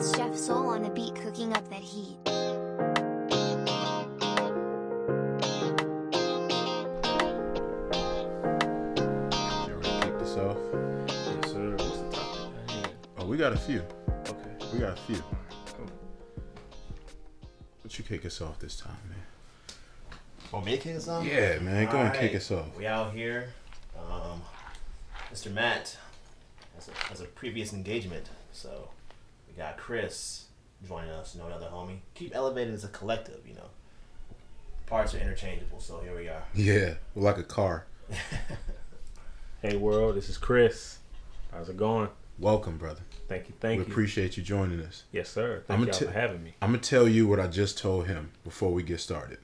It's Chef Soul on the beat cooking up that heat. You ready to kick this off? Yes, sir. What's the topic? Oh, we got a few. Okay. We got a few. Cool. But you kick us off this time, man. Want me to kick us off? Yeah, man. Go and kick Alright. us off. We out here. Mr. Matt has a previous engagement, so we got Chris joining us, another homie. Keep elevating as a collective, Parts are interchangeable, so here we are. Yeah, like a car. Hey, world. This is Chris. How's it going? Welcome, brother. Thank you. We appreciate you joining us. Yes, sir. I'ma Thank y'all for having me. I'm going to tell you what I just told him before we get started.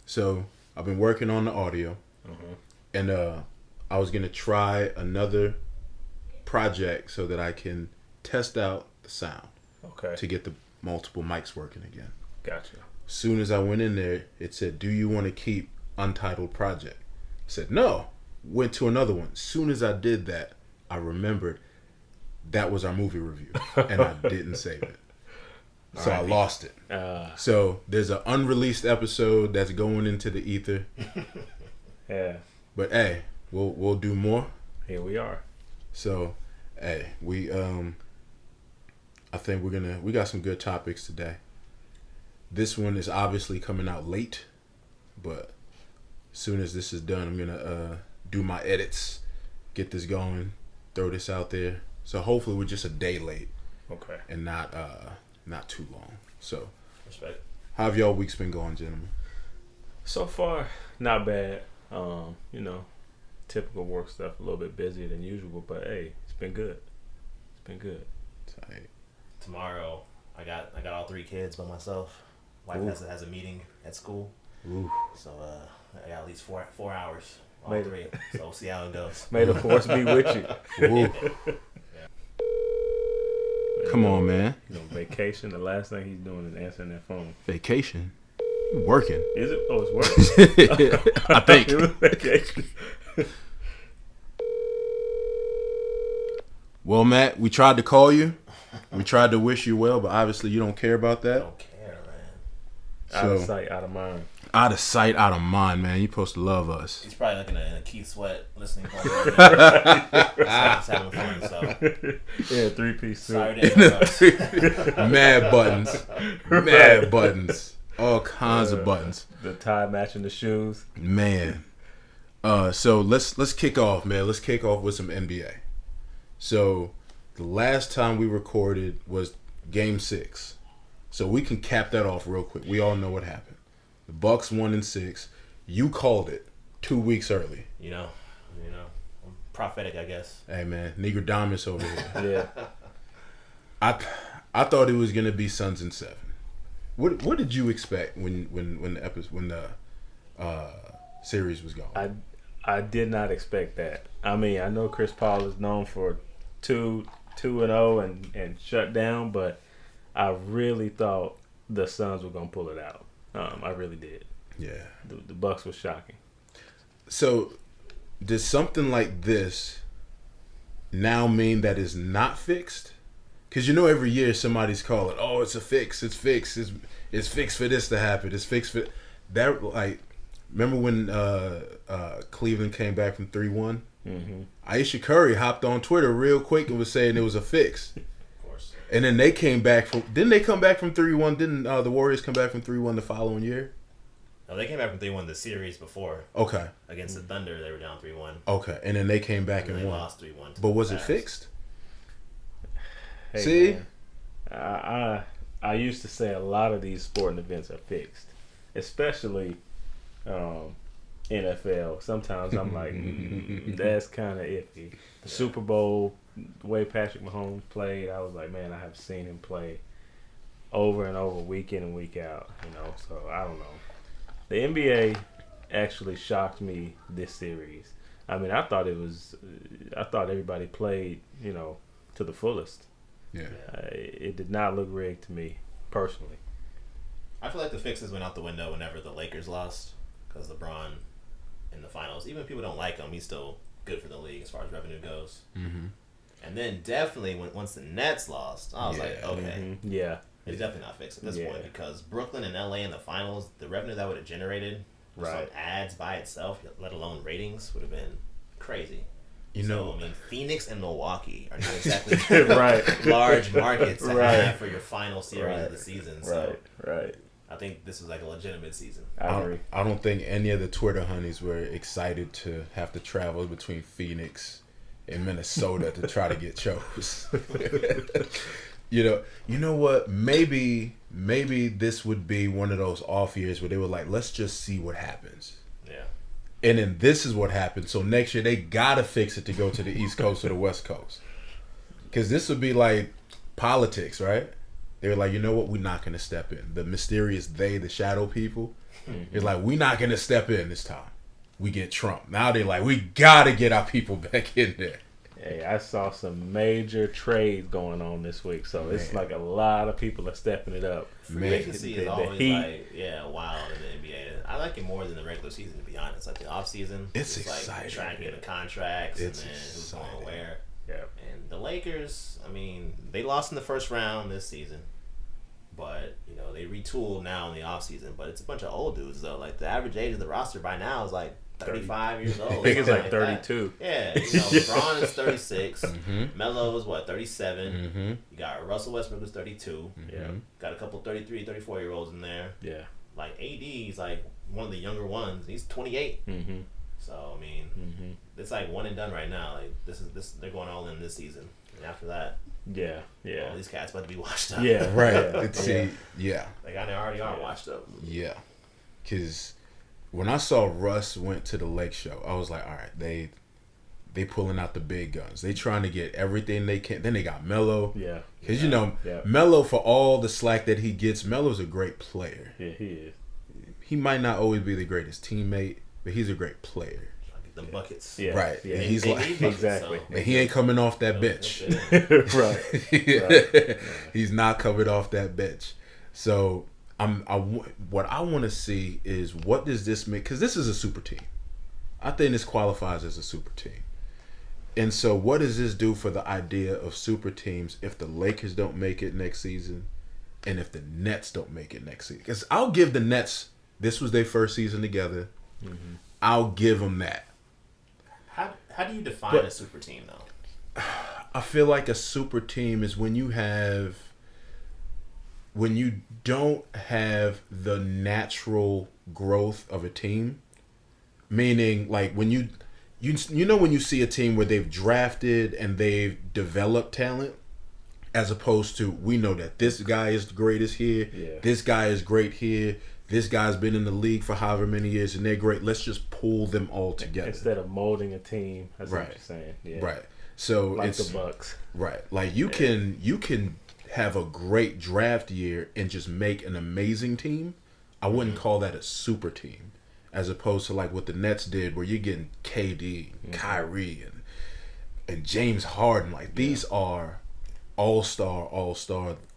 So, I've been working on the audio, and I was going to try another project so that I can test out the sound Okay. to get the multiple mics working again. Gotcha. Soon as I went in there, it said, "Do you want to keep Untitled Project?" I said, "No." Went to another one. Soon as I did that, I remembered that was our movie review, and I didn't save it. So I lost it. So there's an unreleased episode that's going into the ether. Yeah. But hey, we'll do more. Here we are. So hey, I think we got some good topics today. This one is obviously coming out late, but as soon as this is done, I'm gonna do my edits, get this going, throw this out there. So hopefully we're just a day late Okay. and not too long. So Respect. how have y'all weeks been going, gentlemen? So far, not bad. Typical work stuff. A little bit busier than usual, but hey, it's been good. It's been good. Tight. Tomorrow, I got all 3 kids by myself. Wife has a meeting at school, Ooh. so I got at least 4 hours. All Made it. 3. So we'll see how it goes. May the force be with you. Ooh. Come on, man. Vacation. The last thing he's doing is answering that phone. Vacation. You working. Is it? Oh, it's working. I think. It was vacation. Well, Matt, we tried to call you. We tried to wish you well, but obviously you don't care about I that. don't care, man. Out of So sight, out of mind. out of sight, out of mind, man. You're supposed to love us. He's probably looking at a Keith Sweat listening party. Just having fun, so Yeah, 3-piece suit. sorry to interrupt. Mad buttons. Mad buttons. All kinds of buttons. The tie matching the shoes. Man. So let's kick off, man. Let's kick off with some NBA. So the last time we recorded was Game 6. So we can cap that off real quick. We all know what happened. The Bucks won in 6. You called it 2 weeks early. You know, I'm prophetic, I guess. Hey man, Negrodamus over here. Yeah. I thought it was gonna be Suns in 7. What did you expect when the series was going? I did not expect that. I mean, I know Chris Paul is known for 2-0 and shut down, but I really thought the Suns were gonna pull it out. I really did. Yeah. The Bucks was shocking. So, does something like this now mean that it's not fixed? Because every year somebody's calling, "Oh, it's a fix. It's fixed. It's fixed for this to happen. It's fixed for that." Like, remember when Cleveland came back from 3-1? Mm-hmm. Aisha Curry hopped on Twitter real quick and was saying it was a fix. Of course. And then they came back from. Didn't they come back from 3-1? Didn't the Warriors come back from 3-1 the following year? No, they came back from 3-1 the series before Okay. against the Thunder. They were down 3-1. Okay. And then they came back And and they won. lost 3-1. to But the was it Cavs. fixed? Hey, See? man, I used to say a lot of these sporting events are fixed, especially NFL. Sometimes I'm like, that's kind of iffy. The Super Bowl, the way Patrick Mahomes played, I was like, man, I have seen him play over and over, week in and week out. So I don't know. The NBA actually shocked me this series. I mean, I thought everybody played, to the fullest. Yeah. It did not look rigged to me, personally. I feel like the fixes went out the window whenever the Lakers lost because LeBron in the finals. Even if people don't like him, he's still good for the league as far as revenue goes. Mm-hmm. And then definitely once the Nets lost, I was like, okay, Yeah. it's definitely not fixed at this point because Brooklyn and LA in the finals, the revenue that would have generated just on ads by itself, let alone ratings, would have been crazy. You know, I mean, Phoenix and Milwaukee are not exactly Right. large markets to have for your final series of the season. So Right. I think this was like a legitimate season. I agree. I don't think any of the Twitter honeys were excited to have to travel between Phoenix and Minnesota to try to get chose. You know what? Maybe this would be one of those off years where they were like, let's just see what happens. Yeah. And then this is what happened. So next year they gotta fix it to go to the East Coast or the West Coast, because this would be like politics, right? They were like, you know what? We're not gonna step in. The mysterious the shadow people. It's like, we're not gonna step in this time. We get Trump. Now they're like, we gotta get our people back in there. Hey, I saw some major trades going on this week, so it's like a lot of people are stepping it up. Free agency is always wild in the NBA. I like it more than the regular season, to be honest. Like the off season, it's exciting. Like tracking the contracts and then who's going where. Yeah. And the Lakers, I mean, they lost in the first round this season, but they retooled now in the off season. But it's a bunch of old dudes though. Like the average age of the roster by now is like 35 years old. I think it's like 32. Yeah, LeBron is 36. Melo is 37. You got Russell Westbrook who's 32. Yeah. Got a couple 33, 34-year-olds in there. Yeah. Like AD is like one of the younger ones. He's 28. So I mean, it's like one and done right now. Like this. They're going all in this season, and after that, all these cats about to be washed up. Yeah. Right. Like they already are washed up. Yeah. Because when I saw Russ went to the Lake Show, I was like, all right, they pulling out the big guns. They trying to get everything they can. Then they got Melo. Yeah. Because Melo, for all the slack that he gets, Melo's a great player. Yeah, he is. He might not always be the greatest teamate, but he's a great player. Like the buckets. Yeah. Right. Yeah. And he's like exactly. And he ain't coming off that bench. Right. He's not coming off that bench. So what I want to see is, what does this mean? Because this is a super team. I think this qualifies as a super team. And so what does this do for the idea of super teams if the Lakers don't make it next season and if the Nets don't make it next season? Because I'll give the Nets, this was their first season together. I'll give them that. How do you define a super team, though? I feel like a super team is when you don't have the natural growth of a team. Meaning, like, when you when you see a team where they've drafted and they've developed talent, as opposed to, we know that this guy is the greatest here, this guy is great here, this guy's been in the league for however many years and they're great. Let's just pull them all together instead of molding a team. That's what you're saying. Yeah. Right. So like it's the Bucks. Right. Like you can have a great draft year and just make an amazing team. I wouldn't call that a super team, as opposed to like what the Nets did, where you're getting KD, Kyrie, and James Harden. Like these are all-star,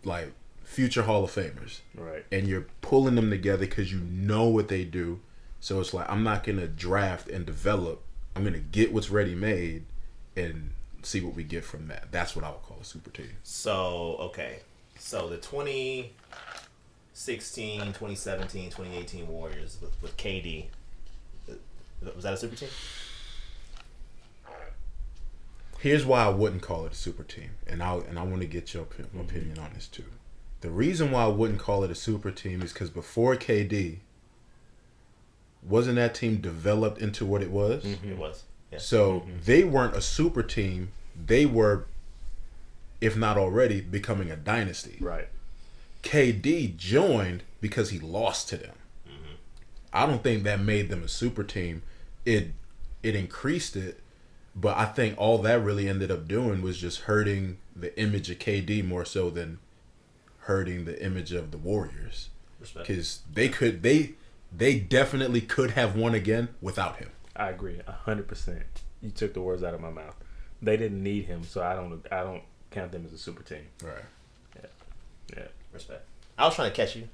like future Hall of Famers. Right. And you're pulling them together because you know what they do. So it's like, I'm not gonna draft and develop. I'm gonna get what's ready made and see what we get from that. That's what I would call a super team. So, okay. So the 2016, 2017, 2018 Warriors with KD, was that a super team? Here's why I wouldn't call it a super team, and I want to get your opinion on this too. The reason why I wouldn't call it a super team is because before KD, wasn't that team developed into what it was? It was. Yeah. So they weren't a super team. They were, if not already, becoming a dynasty. Right. KD joined because he lost to them. I don't think that made them a super team. It increased it, but I think all that really ended up doing was just hurting the image of KD more so than hurting the image of the Warriors. Because they definitely could have won again without him. I agree 100%. You took the words out of my mouth. They didn't need him, so I don't count them as a super team. Right. Yeah. Respect. I was trying to catch you.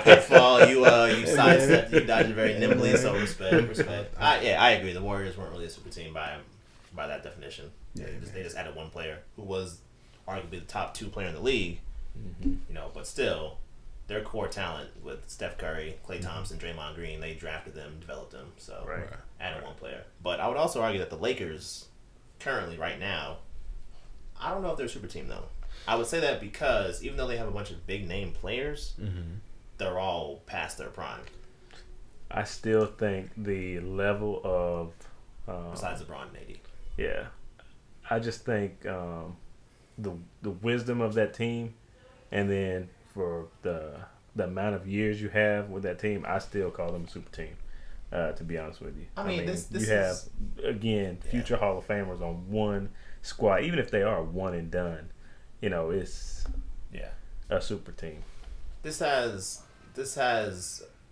Pitfall. You sidestepped. You dodged it very nimbly. So respect. I agree. The Warriors weren't really a super team by that definition. Yeah, They just added one player who was arguably the top 2 player in the league. You know, but still, their core talent with Steph Curry, Klay Thompson, Draymond Green, they drafted them, developed them. So Right. added one player. But I would also argue that the Lakers, currently, right now, I don't know if they're a super team though. I would say that because even though they have a bunch of big name players, they're all past their prime. I still think the level of Besides LeBron and AD. yeah, I just think the wisdom of that team, and then for the amount of years you have with that team, I still call them a super team. To be honest with you, I mean, this you is, have again future Hall of Famers on one squad, even if they are one and done. You know, it's a super team. This has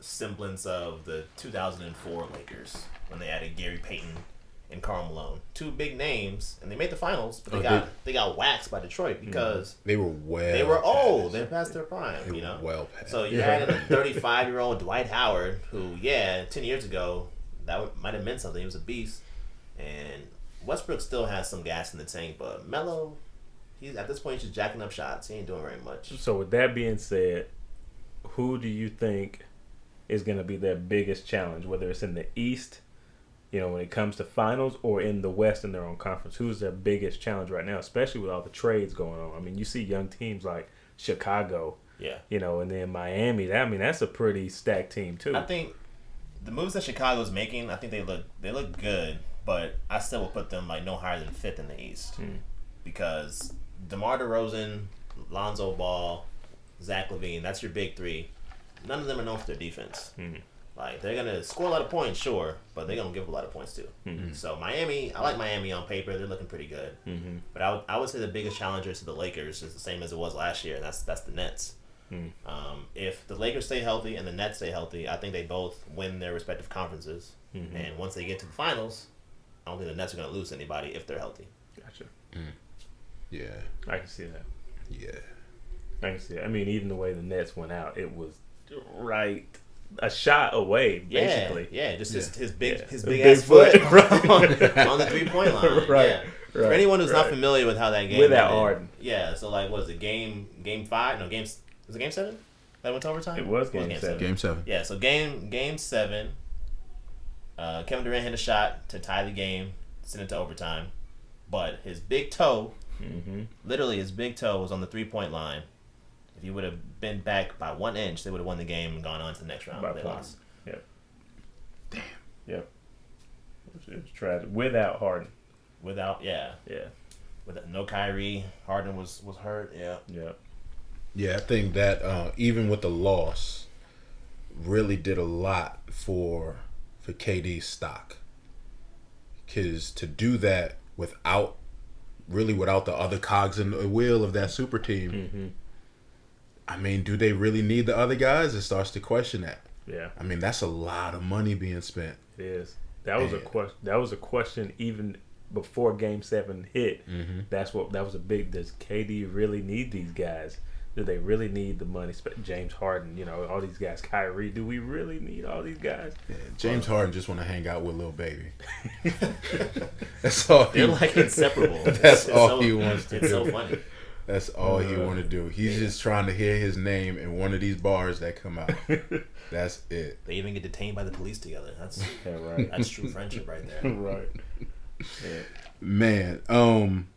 semblance of the 2004 Lakers when they added Gary Payton and Karl Malone, 2 big names, and they made the finals, but they got waxed by Detroit because they were old. They're past their prime. They You know, were well past. so you added a 35-year-old Dwight Howard, who 10 years ago might have meant something. He was a beast, and Westbrook still has some gas in the tank, but Melo, he's at this point he's just jacking up shots. He ain't doing very much. So with that being said, who do you think is going to be their biggest challenge, whether it's in the East, you know, when it comes to finals, or in the West in their own conference? Who's their biggest challenge right now, especially with all the trades going on? I mean, you see young teams like Chicago, you know, and then Miami. That's a pretty stacked team too. I think the moves that Chicago's making, I think they look good, but I still will put them like no higher than 5th in the East because DeMar DeRozan, Lonzo Ball, Zach LaVine, that's your big 3. None of them are known for their defense. Like, they're gonna score a lot of points, sure, but they're gonna give a lot of points too. So Miami, I like Miami on paper. They're looking pretty good. But I would say the biggest challenger to the Lakers is the same as it was last year, and that's the Nets. If the Lakers stay healthy and the Nets stay healthy, I think they both win their respective conferences. And once they get to the finals, I don't think the Nets are gonna lose to anybody if they're healthy. Gotcha. Yeah. I can see that. Yeah. I can see it. I mean, even the way the Nets went out, it was right a shot away, basically. Yeah, just his big His big big ass foot, foot. on the 3-point line. Right, Yeah. right, For anyone who's not right. familiar with how that game Without ended, Harden. Yeah, so like what is it, game 5? No, was it game 7? That went to overtime? It was game 7. Game 7. Yeah, so game 7, Kevin Durant hit a shot to tie the game, send it to overtime. But his big toe, literally his big toe was on the 3-point line. If he would have been back by 1 inch, they would have won the game and gone on to the next round. By They point. lost. Yep. Yep. It's tragic. Without Harden. Without, with no Kyrie, Harden was hurt. Yeah. Yep. Yeah, I think that even with the loss, really did a lot for KD's stock. Because to do that without the other cogs in the wheel of that super team, I mean, do they really need the other guys? It starts to question that. Yeah. I mean, that's a lot of money being spent. It is. That was a question. That was a question even before Game 7 hit. That was a big. Does KD really need these guys? Do they really need the money? James Harden, you know, all these guys. Kyrie, do we really need all these guys? Yeah, James Harden just want to hang out with Lil Baby. That's all. They're like inseparable. That's all he wants to It's do. so funny. That's all he want to do. He's just trying to hear his name in one of these bars that come out. That's it. They even get detained by the police together. That's Yeah, right. that's true friendship right there. Right. Yeah. Man,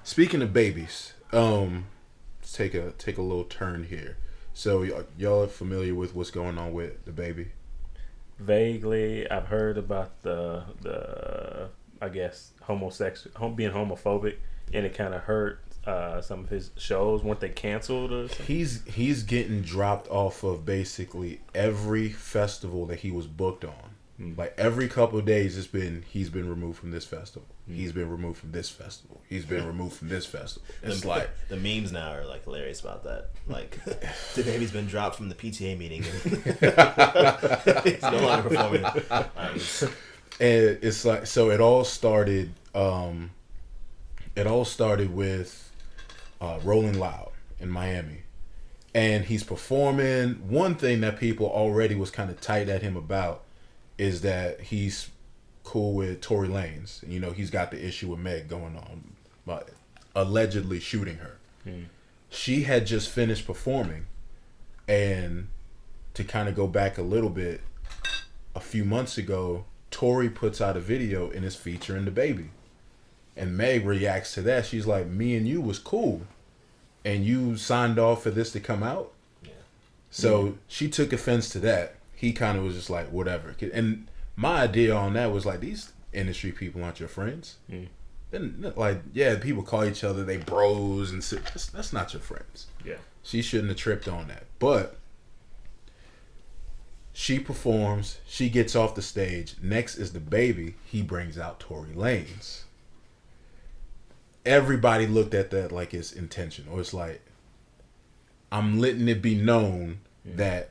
speaking of babies, let's take a little turn here. So y'all are familiar with what's going on with the baby? Vaguely, I've heard about the I guess being homophobic, and it kind of hurt some of his shows. Weren't they canceled or something? He's getting dropped off of basically every festival that he was booked on. Like every couple of days, he's been removed from this festival. He's been removed from this festival. He's been removed from this festival. It's like the memes now are like hilarious about that. Like the baby's been dropped from the PTA meeting. He's no longer performing. and it's like, so it all started. It all started with Rolling Loud in Miami, and he's performing. One thing that people already was kind of tight at him about is that he's cool with Tory Lanez. You know, he's got the issue with Meg going on, but allegedly shooting her. She had just finished performing, and to kind of go back a little bit, a few months ago, Tory puts out a video and is featuring the baby. And Meg reacts to that. She's like, me and you was cool, and you signed off for this to come out? Yeah. So she took offense to that. He kind of was just like, whatever. And my idea on that was like, these industry people aren't your friends. And like, yeah, people call each other they bros, and that's not your friends. Yeah. She shouldn't have tripped on that. But she performs. She gets off the stage. Next is the baby. He brings out Tory Lanez. Everybody looked at that like it's intentional. It's like, I'm letting it be known that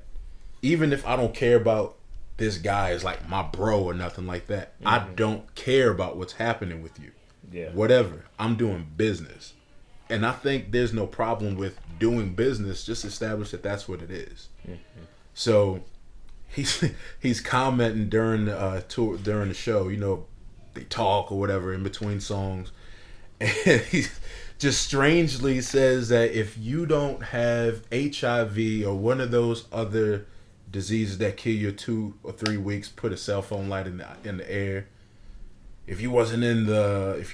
even if I don't care about this guy as like my bro or nothing like that, I don't care about what's happening with you. Yeah. Whatever. I'm doing business. And I think there's no problem with doing business. Just establish that that's what it is. So he's commenting during the tour, during the show. You know, they talk or whatever in between songs, and he just strangely says that if you don't have HIV or one of those other diseases that kill you 2 or 3 weeks, put a cell phone light in the air. If you're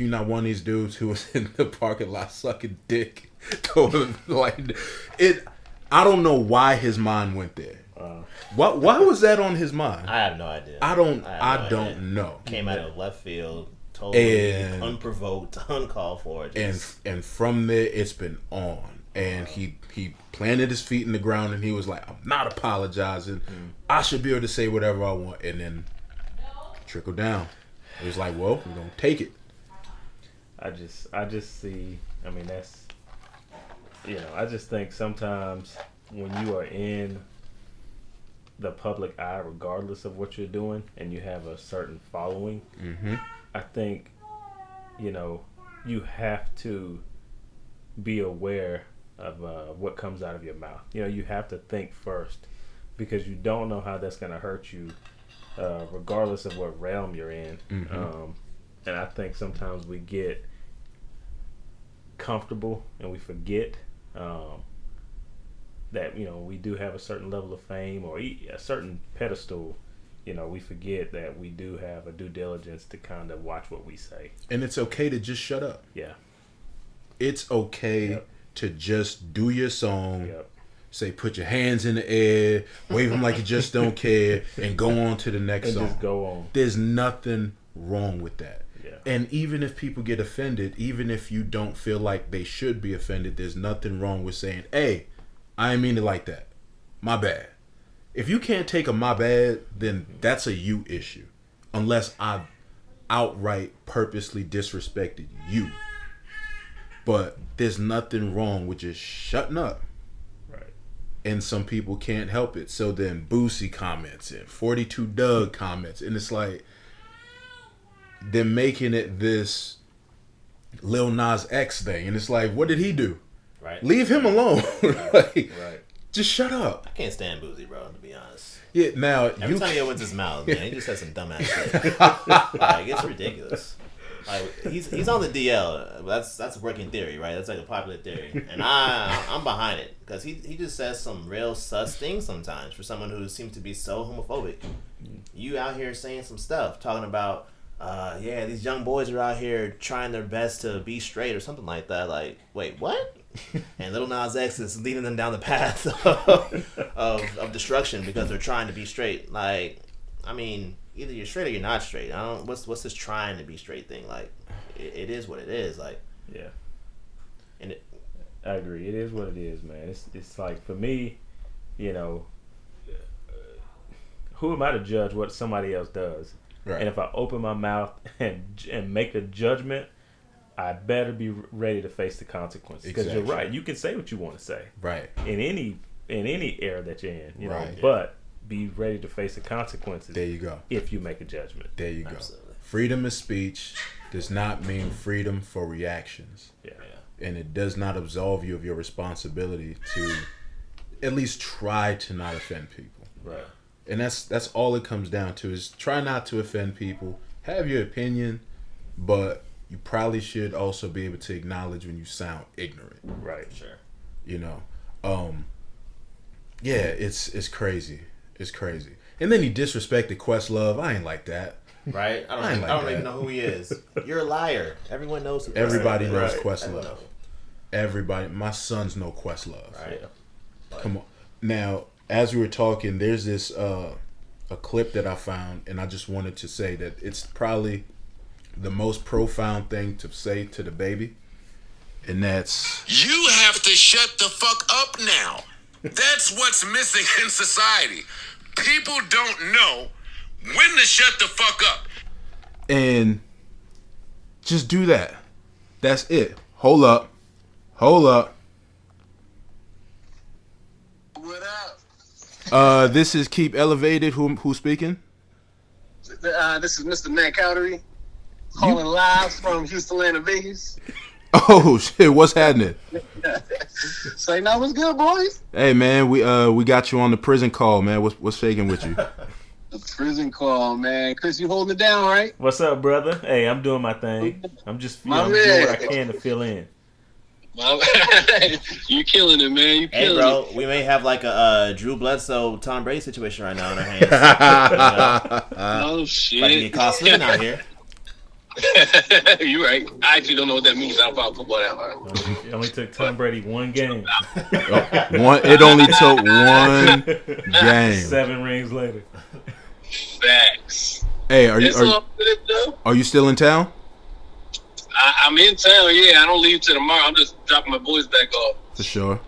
not one of these dudes who was in the parking lot sucking dick, going like it, I don't know why his mind went there. Why was that on his mind? I have no idea. I don't know. Came out of left field, totally And- unprovoked, uncalled for. And from there it's been on. And he planted his feet in the ground and he was like, I'm not apologizing. I should be able to say whatever I want. And then trickle down. It was like, well, we're gonna take it. I just see. I mean, that's, you know, I just think sometimes when you are in the public eye, regardless of what you're doing, and you have a certain following, I think, you know, you have to be aware of what comes out of your mouth. You know, you have to think first, because you don't know how that's going to hurt you, regardless of what realm you're in. And I think sometimes we get comfortable and we forget that, you know, we do have a certain level of fame or a certain pedestal. You know, we forget that we do have a due diligence to kind of watch what we say. And it's okay to just shut up. Yeah. It's okay to just do your song. Yep. Say, put your hands in the air, wave them like you just don't care, and go on to the next And song. just go on. There's nothing wrong with that. Yeah. And even if people get offended, even if you don't feel like they should be offended, there's nothing wrong with saying, hey, I didn't mean it like that. My bad. If you can't take a my bad, then that's a you issue. Unless I've outright purposely disrespected you. But there's nothing wrong with just shutting up. Right. And some people can't help it. So then Boosie comments and 42 Doug comments. And it's like, they're making it this Lil Nas X thing. And it's like, what did he do? Right. Leave him alone. Like, Right. just shut up. I can't stand Boosie, bro, to be honest. Yeah, now, Every time he opens his mouth, man, he just says some dumbass shit. Like, it's ridiculous. Like, he's on the DL. That's a working theory, right? That's like a popular theory, and I'm behind it because he just says some real sus things sometimes for someone who seems to be so homophobic. You out here saying some stuff, talking about, yeah, these young boys are out here trying their best to be straight or something like that. Like, wait, what? And Lil Nas X is leading them down the path of destruction because they're trying to be straight. Like, I mean, either you're straight or you're not straight. I don't. What's this trying to be straight thing? Like, it is what it is. Like, Yeah. and I agree. It is what it is, man. It's like, for me, you know, who am I to judge what somebody else does? Right. And if I open my mouth and make a judgment, I better be ready to face the consequences. Because Exactly. you're right. You can say what you want to say Right. in any era that you're in, you know. Right. But be ready to face the consequences. There you go. If you make a judgment. There you go. Absolutely. Freedom of speech does not mean freedom for reactions. Yeah. And it does not absolve you of your responsibility to at least try to not offend people. Right. And that's all it comes down to, is try not to offend people have your opinion, but you probably should also be able to acknowledge when you sound ignorant. Right. Sure. You know, yeah, it's crazy. It's crazy. And then he disrespected Questlove. I ain't like that. Right? I I ain't don't like even that. know who he is. You're a liar. Everyone knows who Everybody Questlove knows is. Questlove. Everybody, my sons know Questlove. Right. Come on. Now, as we were talking, there's this a clip that I found, and I just wanted to say that it's probably the most profound thing to say to the baby, and that's You have to shut the fuck up now. That's what's missing in society. People don't know when to shut the fuck up. and just do that. That's it. Hold up. Hold up. What up? This is Keep Elevated. Who's speaking? This is Mr. Matt Cowdery calling live from Houston, Atlanta, Vegas. Oh shit! What's happening? Say, no, what's good, boys? Hey man, we got you on the prison call, man. What's shaking with you? The prison call, man. Chris, you holding it down, right? What's up, brother? Hey, I'm doing my thing. I'm just My doing man. what I can to fill in. You killing it, man. You Hey, killing bro, we may have like a Drew Bledsoe, Tom Brady situation right now in our hands. it. Oh, Like you shit. get caught slipping out here. You right. I actually don't know what that means. I don't follow football that hard. It only took Tom Brady one game. It only took one game. 7 rings later. Facts. Hey, are It's all good, though. you still in town? I'm in town, yeah. I don't leave till tomorrow. I'm just dropping my boys back off. For sure.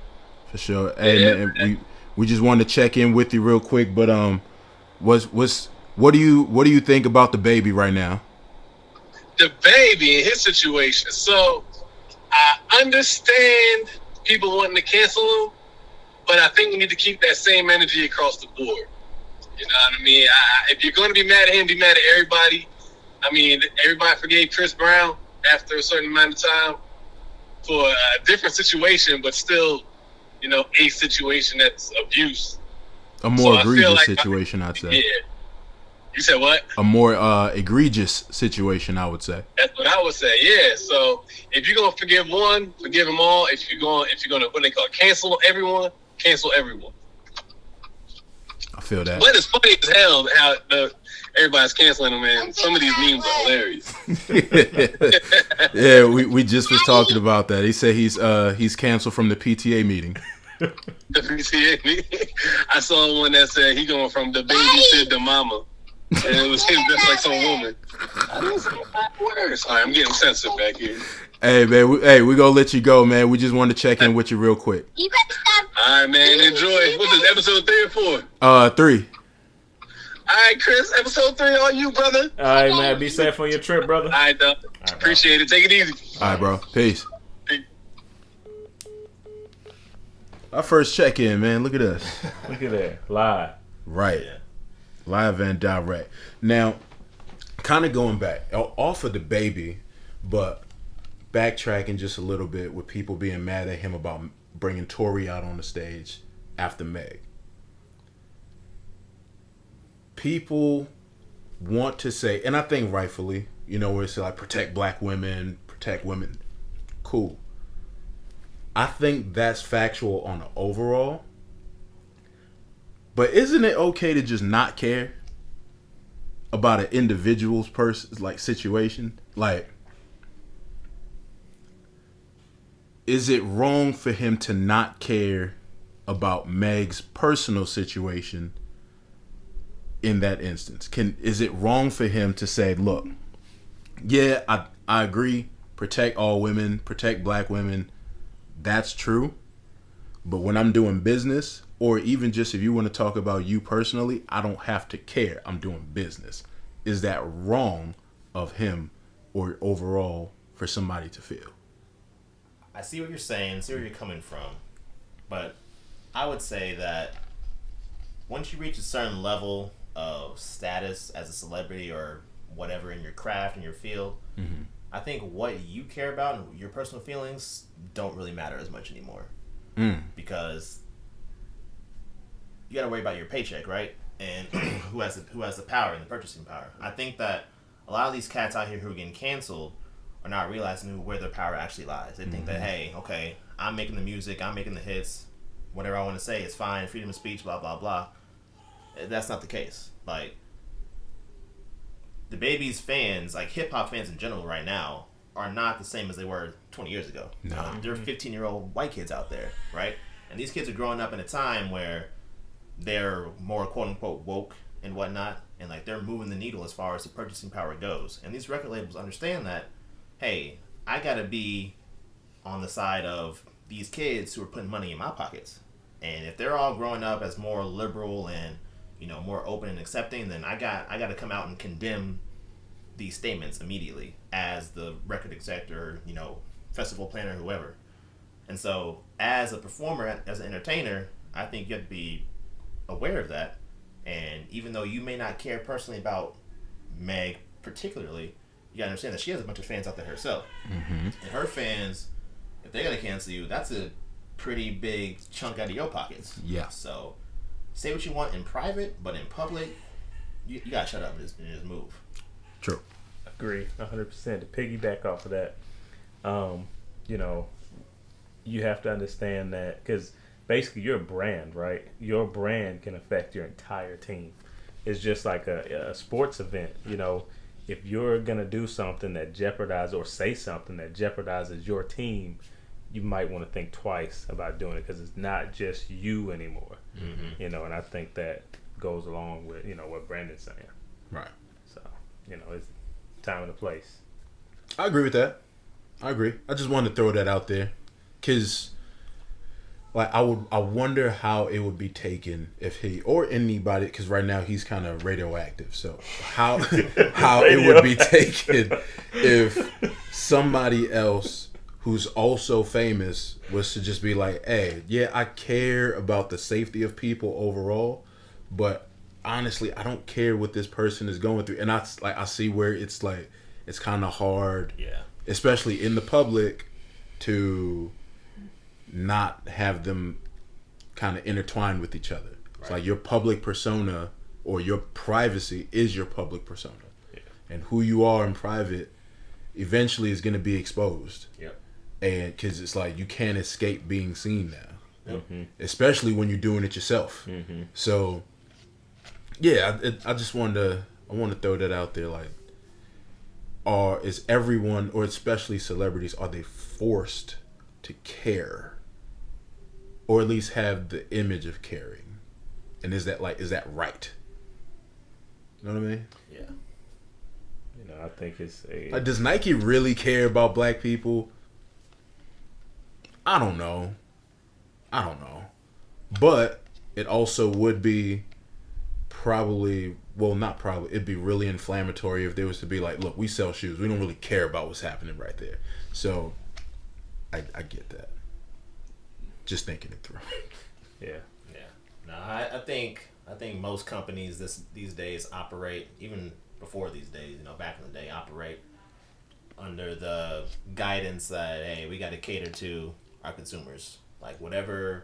Hey Yeah, man, we just wanted to check in with you real quick, but what do you think about the baby right now? The baby in his situation. So I understand people wanting to cancel him, but I think we need to keep that same energy across the board. You know what I mean? If you're going to be mad at him, be mad at everybody. I mean, everybody forgave Chris Brown after a certain amount of time for a different situation, but still, you know, a situation that's abuse. A more So I feel egregious like- situation, I'd say. Yeah. You said what? A more egregious situation, I would say. That's what I would say. Yeah. So if you're gonna forgive one, forgive them all. If you're gonna what they call it, cancel everyone, cancel everyone. I feel that. But it's funny as hell how everybody's canceling them, and some of these memes are hilarious. Yeah, we just was talking about that. He said he's canceled from the PTA meeting. The PTA. I saw one that said he going from the baby to the mama, and it was him dressed like some woman. I didn't say 5 words. All right, I'm getting censored back here. Hey man, we gonna let you go, man. We just wanted to check in with you real quick. You better stop. All right, man. Enjoy. What's this, episode 3 or 4? 3. All right, Chris. Episode 3 on you, brother. All right, man. Be safe on your trip, brother. All right, though. Appreciate it. Take it easy. All right, bro. Peace. Our first check in, man. Look at us. Look at that. Live. Right. Live and direct. Now, kind of going back off of the baby, but backtracking just a little bit with people being mad at him about bringing Tory out on the stage after Meg. People want to say, and I think rightfully, you know, where it's like protect black women, protect women. Cool. I think that's factual on the overall. But isn't it okay to just not care about an individual's like situation? Like, is it wrong for him to not care about Meg's personal situation in that instance? Is it wrong for him to say, look, yeah, I agree, protect all women, protect black women, that's true, but when I'm doing business, or even just if you want to talk about you personally, I don't have to care, I'm doing business. Is that wrong of him or overall for somebody to feel? I see what you're saying, see where you're coming from, but I would say that once you reach a certain level of status as a celebrity or whatever in your craft, in your field, I think what you care about and your personal feelings don't really matter as much anymore. Because you got to worry about your paycheck, right? And who has the power and the purchasing power. I think that a lot of these cats out here who are getting canceled are not realizing where their power actually lies. They think that, hey, okay, I'm making the music, I'm making the hits, whatever I want to say is fine, freedom of speech, blah, blah, blah. That's not the case. Like, the Baby's fans, like hip-hop fans in general right now, are not the same as they were 20 years ago. No. There are 15-year-old white kids out there, right? And these kids are growing up in a time where they're more quote-unquote woke and whatnot, and like they're moving the needle as far as the purchasing power goes. And these record labels understand that, hey, I gotta be on the side of these kids who are putting money in my pockets. And if they're all growing up as more liberal and, you know, more open and accepting, then I got to come out and condemn these statements immediately as the record exec or, you know, festival planner, whoever. And so as a performer, as an entertainer, I think you have to be aware of that. And even though you may not care personally about Meg particularly, you gotta understand that she has a bunch of fans out there herself. And her fans, if they gotta cancel you, that's a pretty big chunk out of your pockets. Yeah. So say what you want in private, but in public, you gotta shut up and just move. True. Agree, 100%. To piggyback off of that, you know, you have to understand that because basically you're a brand, right? Your brand can affect your entire team. It's just like a sports event, you know. If you're gonna do something that jeopardizes or say something that jeopardizes your team, you might want to think twice about doing it because it's not just you anymore, you know. And I think that goes along with, you know, what Brandon's saying. Right. So, you know, it's time and a place. I agree with that. I agree. I just wanted to throw that out there, cause like I wonder how it would be taken if he or anybody, because right now he's kind of radioactive. So how it would be taken if somebody else who's also famous was to just be like, hey, yeah, I care about the safety of people overall, but honestly, I don't care what this person is going through. And I see where it's like it's kind of hard, especially in the public, to not have them kind of intertwined with each other. It's like your public persona or your privacy is your public persona. And who you are in private eventually is going to be exposed. And because it's like you can't escape being seen now, especially when you're doing it yourself. So yeah, I just wanted to throw that out there. Like, is everyone, or especially celebrities, are they forced to care? Or at least have the image of caring, and is that right? You know what I mean? Yeah. You know, I think it's like, does Nike really care about black people? I don't know, but it also would be it'd be really inflammatory if there was to be like, look, we sell shoes, we don't really care about what's happening right there. So I get that. Just thinking it through. Yeah. No, I think most companies these days operate, even before these days, you know, back in the day, operate under the guidance that, hey, we got to cater to our consumers. Like whichever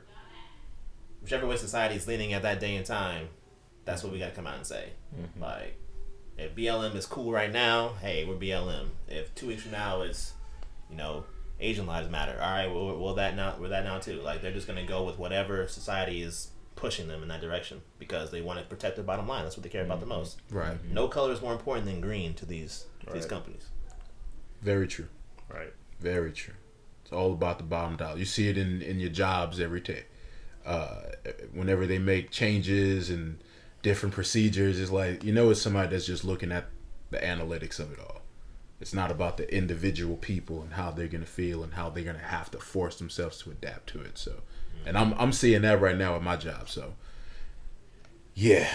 way society is leaning at that day and time, that's what we got to come out and say. Like, if BLM is cool right now, hey, we're BLM. If 2 weeks from now it's, you know, Asian lives matter, all right, we're that now too. Like, they're just gonna go with whatever society is pushing them in that direction because they want to protect their bottom line. That's what they care about the most. Right. No color is more important than green to these companies. Very true. right. Very true. It's all about the bottom dollar. You see it in your jobs every day. Whenever they make changes and different procedures, it's like, you know, it's somebody that's just looking at the analytics of it all. It's not about the individual people and how they're gonna feel and how they're gonna have to force themselves to adapt to it. So, and I'm seeing that right now at my job. So, yeah.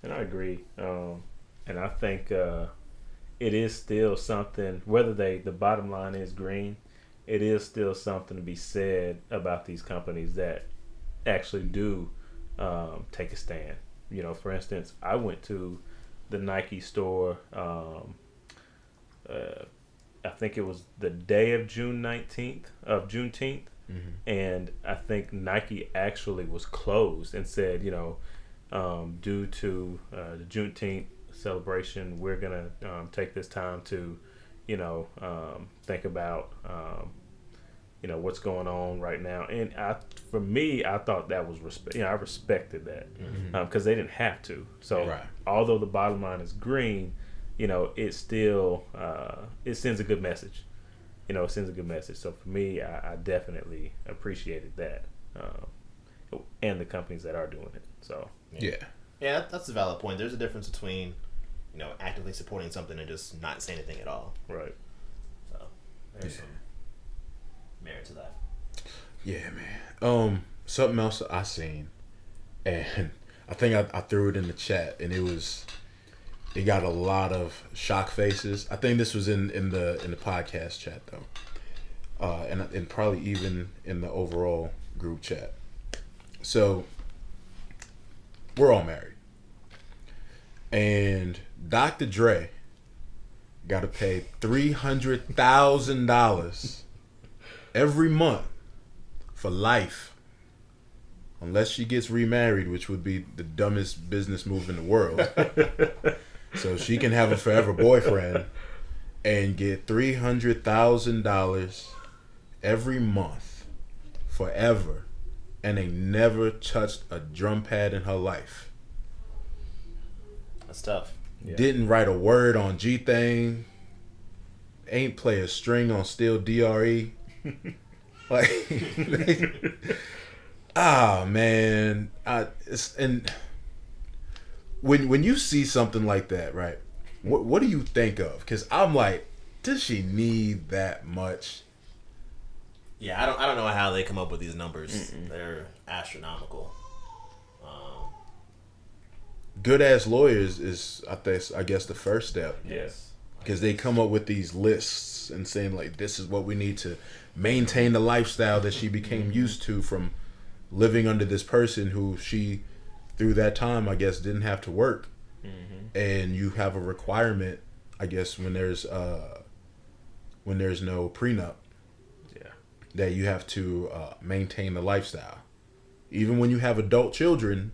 And I agree. And I think it is still something. Whether the bottom line is green, it is still something to be said about these companies that actually do take a stand. You know, for instance, I went to the Nike store, I think it was the day of Juneteenth, and I think Nike actually was closed and said, you know, due to the Juneteenth celebration. We're gonna take this time to, think about, what's going on right now. And for me, I thought that was respect. I respected that because they didn't have to. So Right. although the bottom line is green, it still it sends a good message. It sends a good message. So for me, I definitely appreciated that, and the companies that are doing it. So Yeah. Yeah, that's a valid point. There's a difference between, actively supporting something and just not saying anything at all. right. So there's some merit to that. Yeah, man. Something else I seen, and I think I threw it in the chat, and it got a lot of shock faces. I think this was in the podcast chat though, and probably even in the overall group chat. So we're all married, and Dr. Dre got to pay $300,000 every month for life, unless she gets remarried, which would be the dumbest business move in the world. So she can have a forever boyfriend and get $300,000 every month forever, and they never touched a drum pad in her life. That's tough. Yeah. Didn't write a word on G-Thing. Ain't play a string on Steel DRE. Man, and when you see something like that, right? What do you think of? Because I'm like, does she need that much? Yeah, I don't know how they come up with these numbers. They're astronomical. Good ass lawyers is, I guess, the first step. Yes. Because they come up with these lists and saying like, this is what we need to maintain the lifestyle that she became used to from living under this person who she, through that time, I guess, didn't have to work. And you have a requirement, I guess, when there's no prenup, Yeah. that you have to maintain the lifestyle. Even when you have adult children,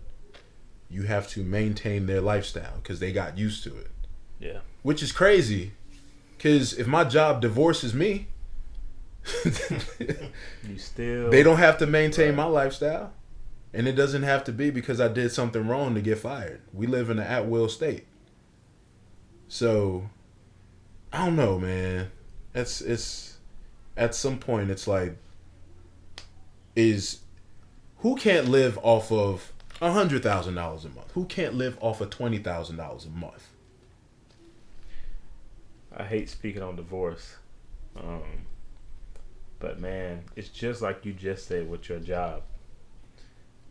you have to maintain their lifestyle because they got used to it. Yeah. Which is crazy, because if my job divorces me, You still. they don't have to maintain my lifestyle. And it doesn't have to be because I did something wrong to get fired. We live in an at-will state. So, I don't know, man. It's at some point, it's like, who can't live off of $100,000 a month? Who can't live off of $20,000 a month? I hate speaking on divorce, but man, it's just like you just said with your job.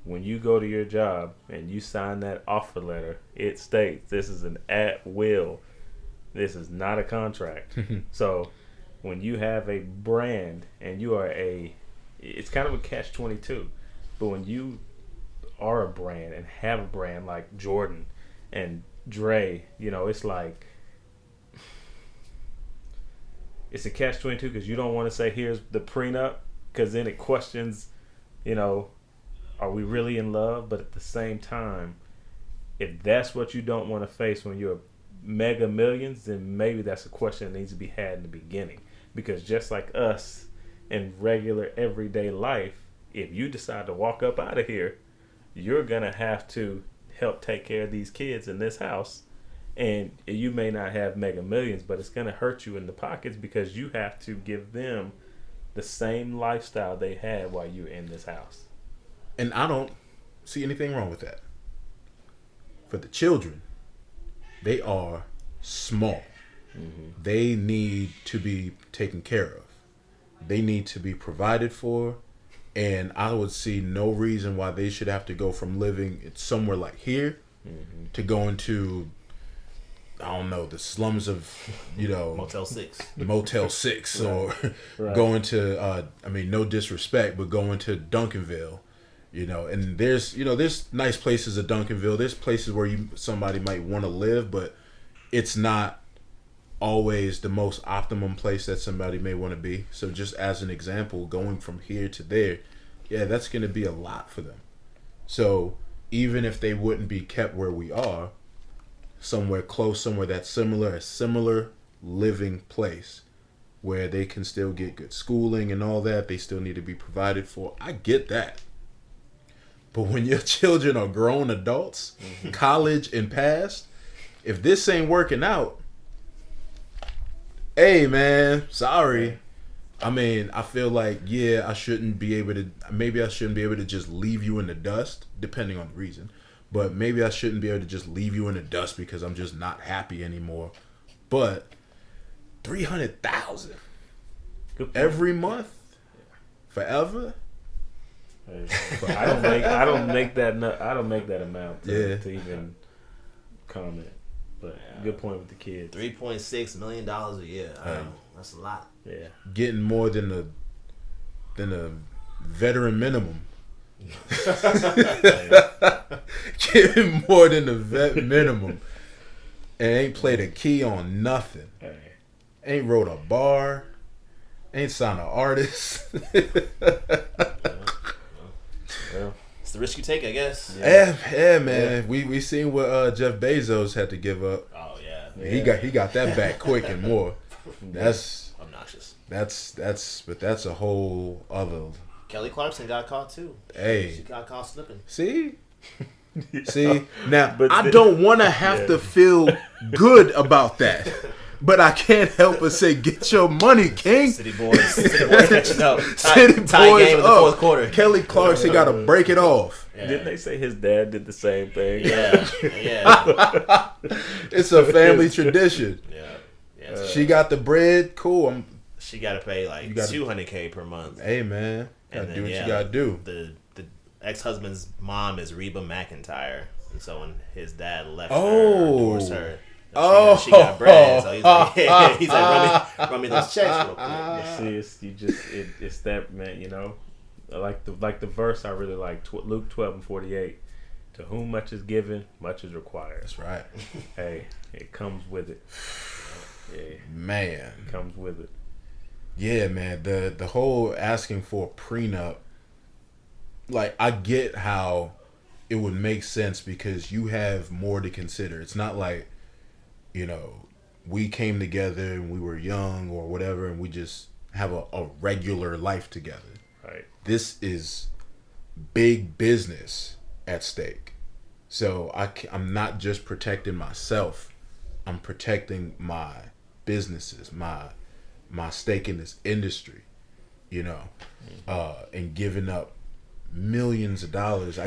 When you go to your job and you sign that offer letter, it states this is an at will. This is not a contract. So when you have a brand and you are it's kind of a catch-22. But when you are a brand and have a brand like Jordan and Dre, it's like, it's a catch-22 because you don't want to say here's the prenup, because then it questions, are we really in love? But at the same time, if that's what you don't want to face when you're mega millions, then maybe that's a question that needs to be had in the beginning. Because just like us in regular everyday life, if you decide to walk up out of here, you're going to have to help take care of these kids in this house. And you may not have mega millions, but it's going to hurt you in the pockets because you have to give them the same lifestyle they had while you were in this house. And I don't see anything wrong with that. For the children, they are small. They need to be taken care of. They need to be provided for. And I would see no reason why they should have to go from living somewhere like here to going to, I don't know, the slums of, Motel 6. Motel 6 or Right. going to, no disrespect, but going to Duncanville, and there's nice places at Duncanville. There's places where somebody might want to live, but it's not always the most optimum place that somebody may want to be. So just as an example, going from here to there, yeah, that's going to be a lot for them. So even if they wouldn't be kept where we are, somewhere close, somewhere that's similar, a similar living place where they can still get good schooling and all that. They still need to be provided for. I get that. But when your children are grown adults, college and past, if this ain't working out, hey man, sorry. I mean, I feel like, yeah, I shouldn't be able to just leave you in the dust, depending on the reason. But maybe I shouldn't be able to just leave you in the dust because I'm just not happy anymore. But $300,000 every month, forever. Hey, I don't make that amount to even comment. But good point with the kids. $3.6 million a year. That's a lot. Yeah, Getting more than a veteran minimum. Getting more than the vet minimum, and ain't played a key on nothing. hey. Ain't wrote a bar. Ain't signed an artist. Well, It's the risk you take, I guess. Yeah, man. We seen what Jeff Bezos had to give up. Oh yeah. He got that back quick and more. That's Obnoxious. but that's a whole other. Kelly Clarkson got caught too. Hey, She got caught slipping. see now, But I don't want to have to feel good about that, but I can't help but say, get your money, King. City boys catching up. City Tie boys game in the up. fourth quarter. Kelly Clarkson got to break it off. Yeah. Didn't they say his dad did the same thing? Yeah, yeah, It's a family tradition. yeah. She got the bread, cool. She got to pay like You gotta- $200K per month. Hey man, gotta And do what then, you gotta do. The ex-husband's mom is Reba McEntire, and so when his dad left Oh. divorced her, Oh. she got bread. So he's like, run me those checks real quick. See, it's that, man. You know, like the verse I really like, Luke 12:48. To whom much is given, much is required. That's right, Hey, it comes with it. Yeah, man. it comes with it. Yeah, man. The whole asking for a prenup, like I get how it would make sense because you have more to consider. It's not like, you know, we came together and we were young or whatever and we just have a regular life together. Right. This is big business at stake. So I'm not just protecting myself. I'm protecting my businesses, my stake in this industry, you know, and giving up millions of dollars.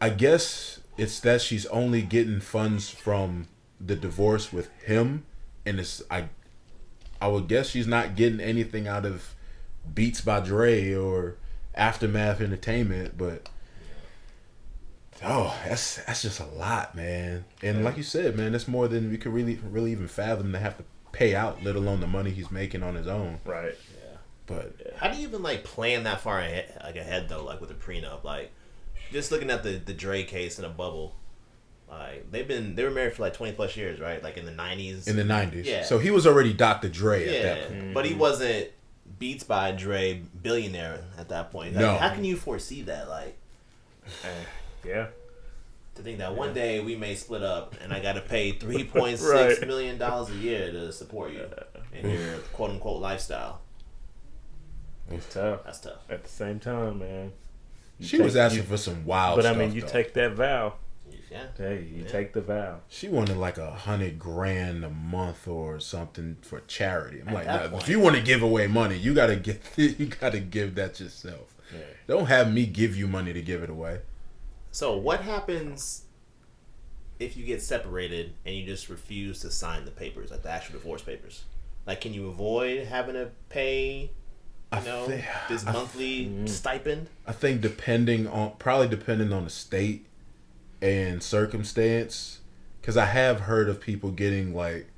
I guess it's that she's only getting funds from the divorce with him, and I would guess she's not getting anything out of Beats by Dre or Aftermath Entertainment, but that's just a lot, man. And like you said, man, that's more than we could really even fathom to have to pay out, let alone the money he's making on his own. Right. Yeah. But How do you even like plan that far ahead though? Like with a prenup, like just looking at the Dre case in a bubble. Like they were married for like 20+ years, right? Like in the 90s. in the 90s, Yeah. so he was already Dr. Dre Yeah, at that point. but he wasn't Beats by Dre billionaire at that point. Like, No. How can you foresee that? Like Yeah. to think that one day we may split up and I got to pay $3.6 Right. million a year to support you in your quote unquote lifestyle. It's tough. That's tough. At the same time, man. She was asking for some wild But stuff. I mean, you though. take that vow. Yeah. Hey, you take the vow. She wanted like $100,000 a month or something for charity. I'm At like, that nah, point. if you want to give away money, you gotta give that yourself. Yeah. Don't have me give you money to give it away. So what happens if you get separated and you just refuse to sign the papers, like the actual divorce papers? Like, can you avoid having to pay, this monthly stipend? I think depending on the state and circumstance, because I have heard of people getting like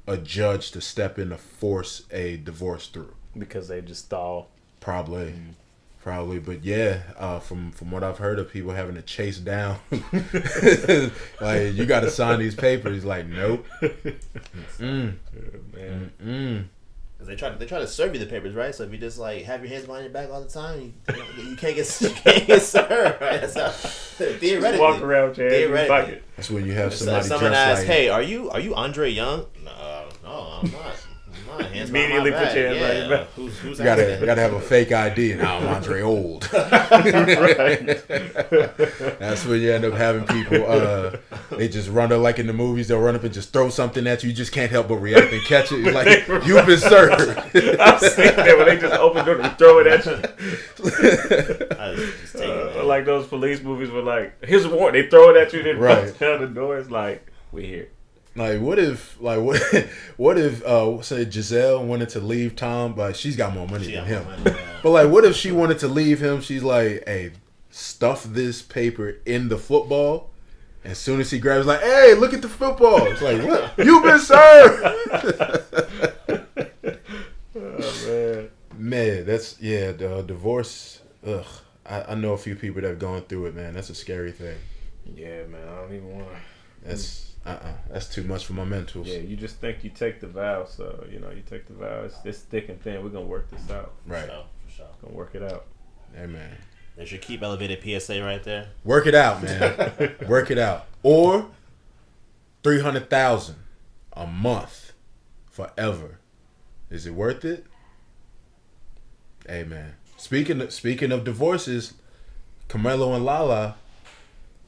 a judge to step in to force a divorce through. Because they just stall. Probably, but yeah, from what I've heard of people having to chase down, like you got to sign these papers. Like, nope. Man. Because they try to serve you the papers, right? So if you just like have your hands behind your back all the time, you can't get served, right? That's how, theoretically. Just walk around with your hands in your pocket. That's when you have If somebody someone dressed asks, like, "Hey, are you Andre Young?" No, I'm not. Hands behind Immediately my put back. your hands behind your back. Who's you gotta asking? have a fake ID. Now I'm Andre Old. That's when you end up having people. They just run up like in the movies. They'll run up and just throw something at you. You just can't help but react and catch it. It's like you've been served. I've seen that when they just open the door and throw it at you. I was just taking it. Like those police movies where like, here's a warrant. They throw it at you, then Right. bust down the door. It's like, we're here. Like what if say Giselle wanted to leave Tom, but she's got more money than him. But like what if she wanted to leave him? She's like, hey, stuff this paper in the football. As soon as he grabs, like, hey, look at the football. It's like, what? You've been served. Oh man. Man, that's the divorce. Ugh, I know a few people that have gone through it. Man, that's a scary thing. Yeah, man. I don't even want to. That's too much for my mentals. Yeah, you just think you take the vow, so you take the vow. It's thick and thin. We're gonna work this out. Right. For sure. Gonna work it out. Hey man, They should keep elevated PSA right there. work it out, man. Work it out. Or 300,000 a month forever. Is it worth it? Hey man. Speaking of divorces, Carmelo and Lala.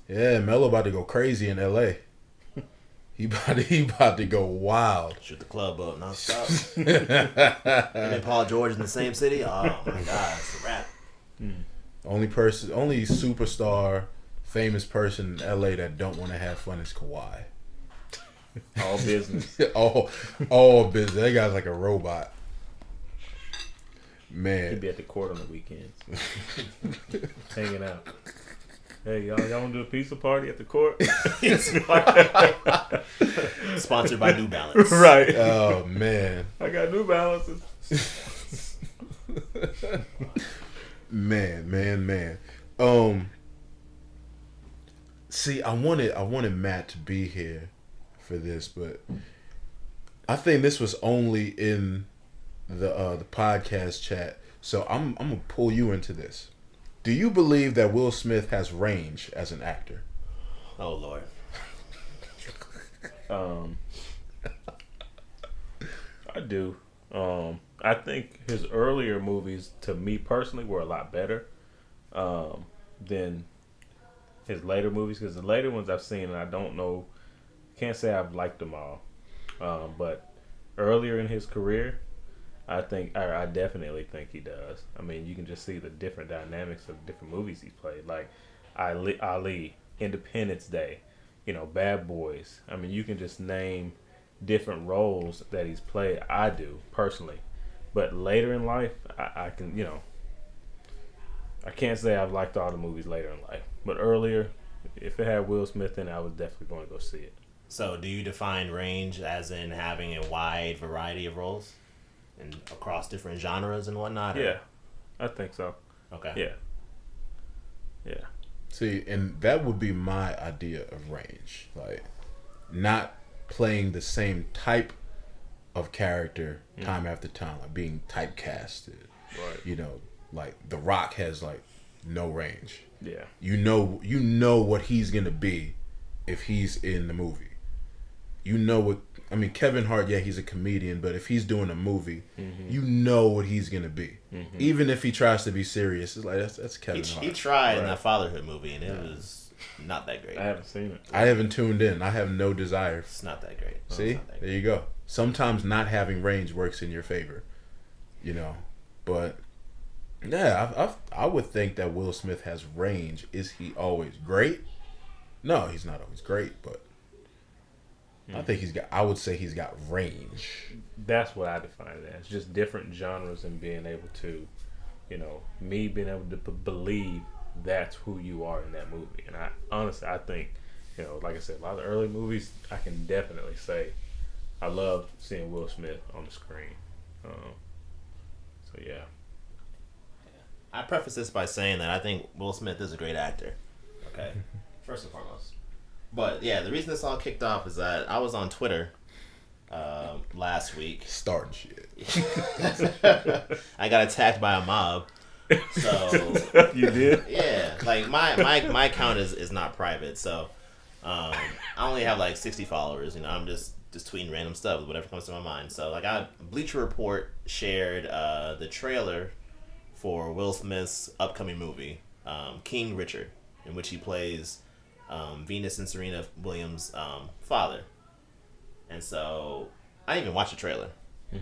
Yeah, Melo about to go crazy in LA. He about to go wild. Shoot the club up, non-stop. Him and Paul George in the same city. Oh my God, it's a wrap. Only superstar, famous person in LA that don't want to have fun is Kawhi. All business. all business. That guy's like a robot. Man. He'd be at the court on the weekends, hanging out. Hey, y'all want to do a pizza party at the court? Sponsored by New Balance. Right. Oh man. I got New Balances. Man. See, I wanted Matt to be here for this, but I think this was only in the podcast chat. So I'm gonna pull you into this. Do you believe that Will Smith has range as an actor? Oh Lord. I do. I think his earlier movies, to me personally, were a lot better than his later movies. Because the later ones I've seen, and I don't know, can't say I've liked them all. But earlier in his career, I definitely think he does. I mean, you can just see the different dynamics of different movies he's played. Like Ali, Independence Day, Bad Boys. I mean, you can just name different roles that he's played. I do personally, but later in life, I can I can't say I've liked all the movies later in life. But earlier, if it had Will Smith in it, I was definitely going to go see it. So, do you define range as in having a wide variety of roles and across different genres and whatnot? Yeah, I think so. Okay. Yeah. See, and that would be my idea of range. Like, not playing the same type of character time after time, like being typecasted. Right. Like The Rock has like no range. Yeah. You know what he's gonna be if he's in the movie. Kevin Hart, yeah, he's a comedian, but if he's doing a movie, you know what he's gonna be. Even if he tries to be serious, it's like that's Kevin Hart. He tried in that fatherhood movie, and it was not that great. I haven't seen it. I haven't tuned in. I have no desire. It's not that great. See, there you go. Sometimes not having range works in your favor, But yeah, I would think that Will Smith has range. Is he always great? No, he's not always great, but I would say he's got range. That's what I define it as. Just different genres and being able to, me being able to believe that's who you are in that movie. And I think, like I said, a lot of the early movies, I can definitely say I love seeing Will Smith on the screen. So yeah. I preface this by saying that I think Will Smith is a great actor. Okay, first and foremost. But yeah, the reason this all kicked off is that I was on Twitter last week. Starting shit. I got attacked by a mob. So You did? yeah, like my account is not private, so I only have like 60 followers. You know, I'm just tweeting random stuff, whatever comes to my mind. So like, Bleacher Report shared the trailer for Will Smith's upcoming movie, King Richard, in which he plays Venus and Serena Williams' father. And so I didn't even watch the trailer.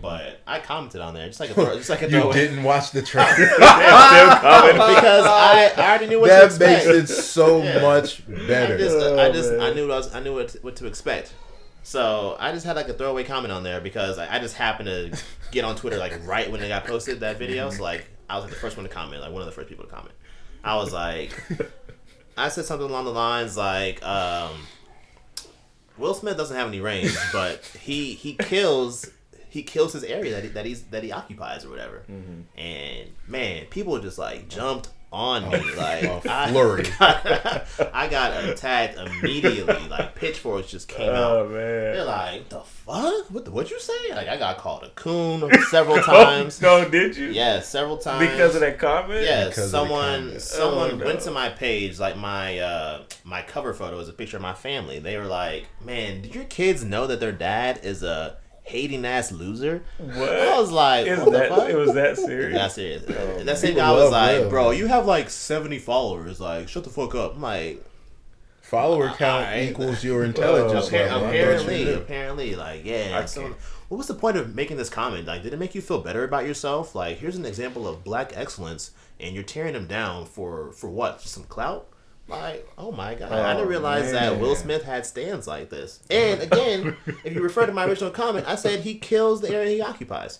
But I commented on there just like a You throwaway. didn't watch the trailer. Because I already knew what to That expect. makes it so Yeah. much better. I knew what to expect. So I just had like a throwaway comment on there because I just happened to get on Twitter like right when it got posted, that video. So like I was like the first one to comment, like one of the first people to comment. I was like, I said something along the lines like, Will Smith doesn't have any range, but he kills his area that he occupies or whatever. And man, people just like jumped on me like flurry. I got attacked immediately. Like pitchforks just came out. Oh man. They're like, the fuck? What you say? Like I got called a coon several times. No, did you? Yeah, several times. Because of that comment? Yeah, Because of the someone comment. went to my page, like my my cover photo is a picture of my family. They were like, "Man, did your kids know that their dad is a hating ass loser?" What? I was like, Is "What that the fuck?" it was that serious? That's serious. Oh, That same people guy was love like, Will. "Bro, you have like 70 followers. Like, shut the fuck up." I'm like, Follower count Alright. equals your intelligence Oh, level. I thought you knew. apparently, like, yeah. I So, can't. what was the point of making this comment? Like, did it make you feel better about yourself? Like, here's an example of black excellence, and you're tearing him down for what? Just some clout? Like, oh my god! I didn't realize that Will Smith had stands like this. And again, if you refer to my original comment, I said he kills the area he occupies.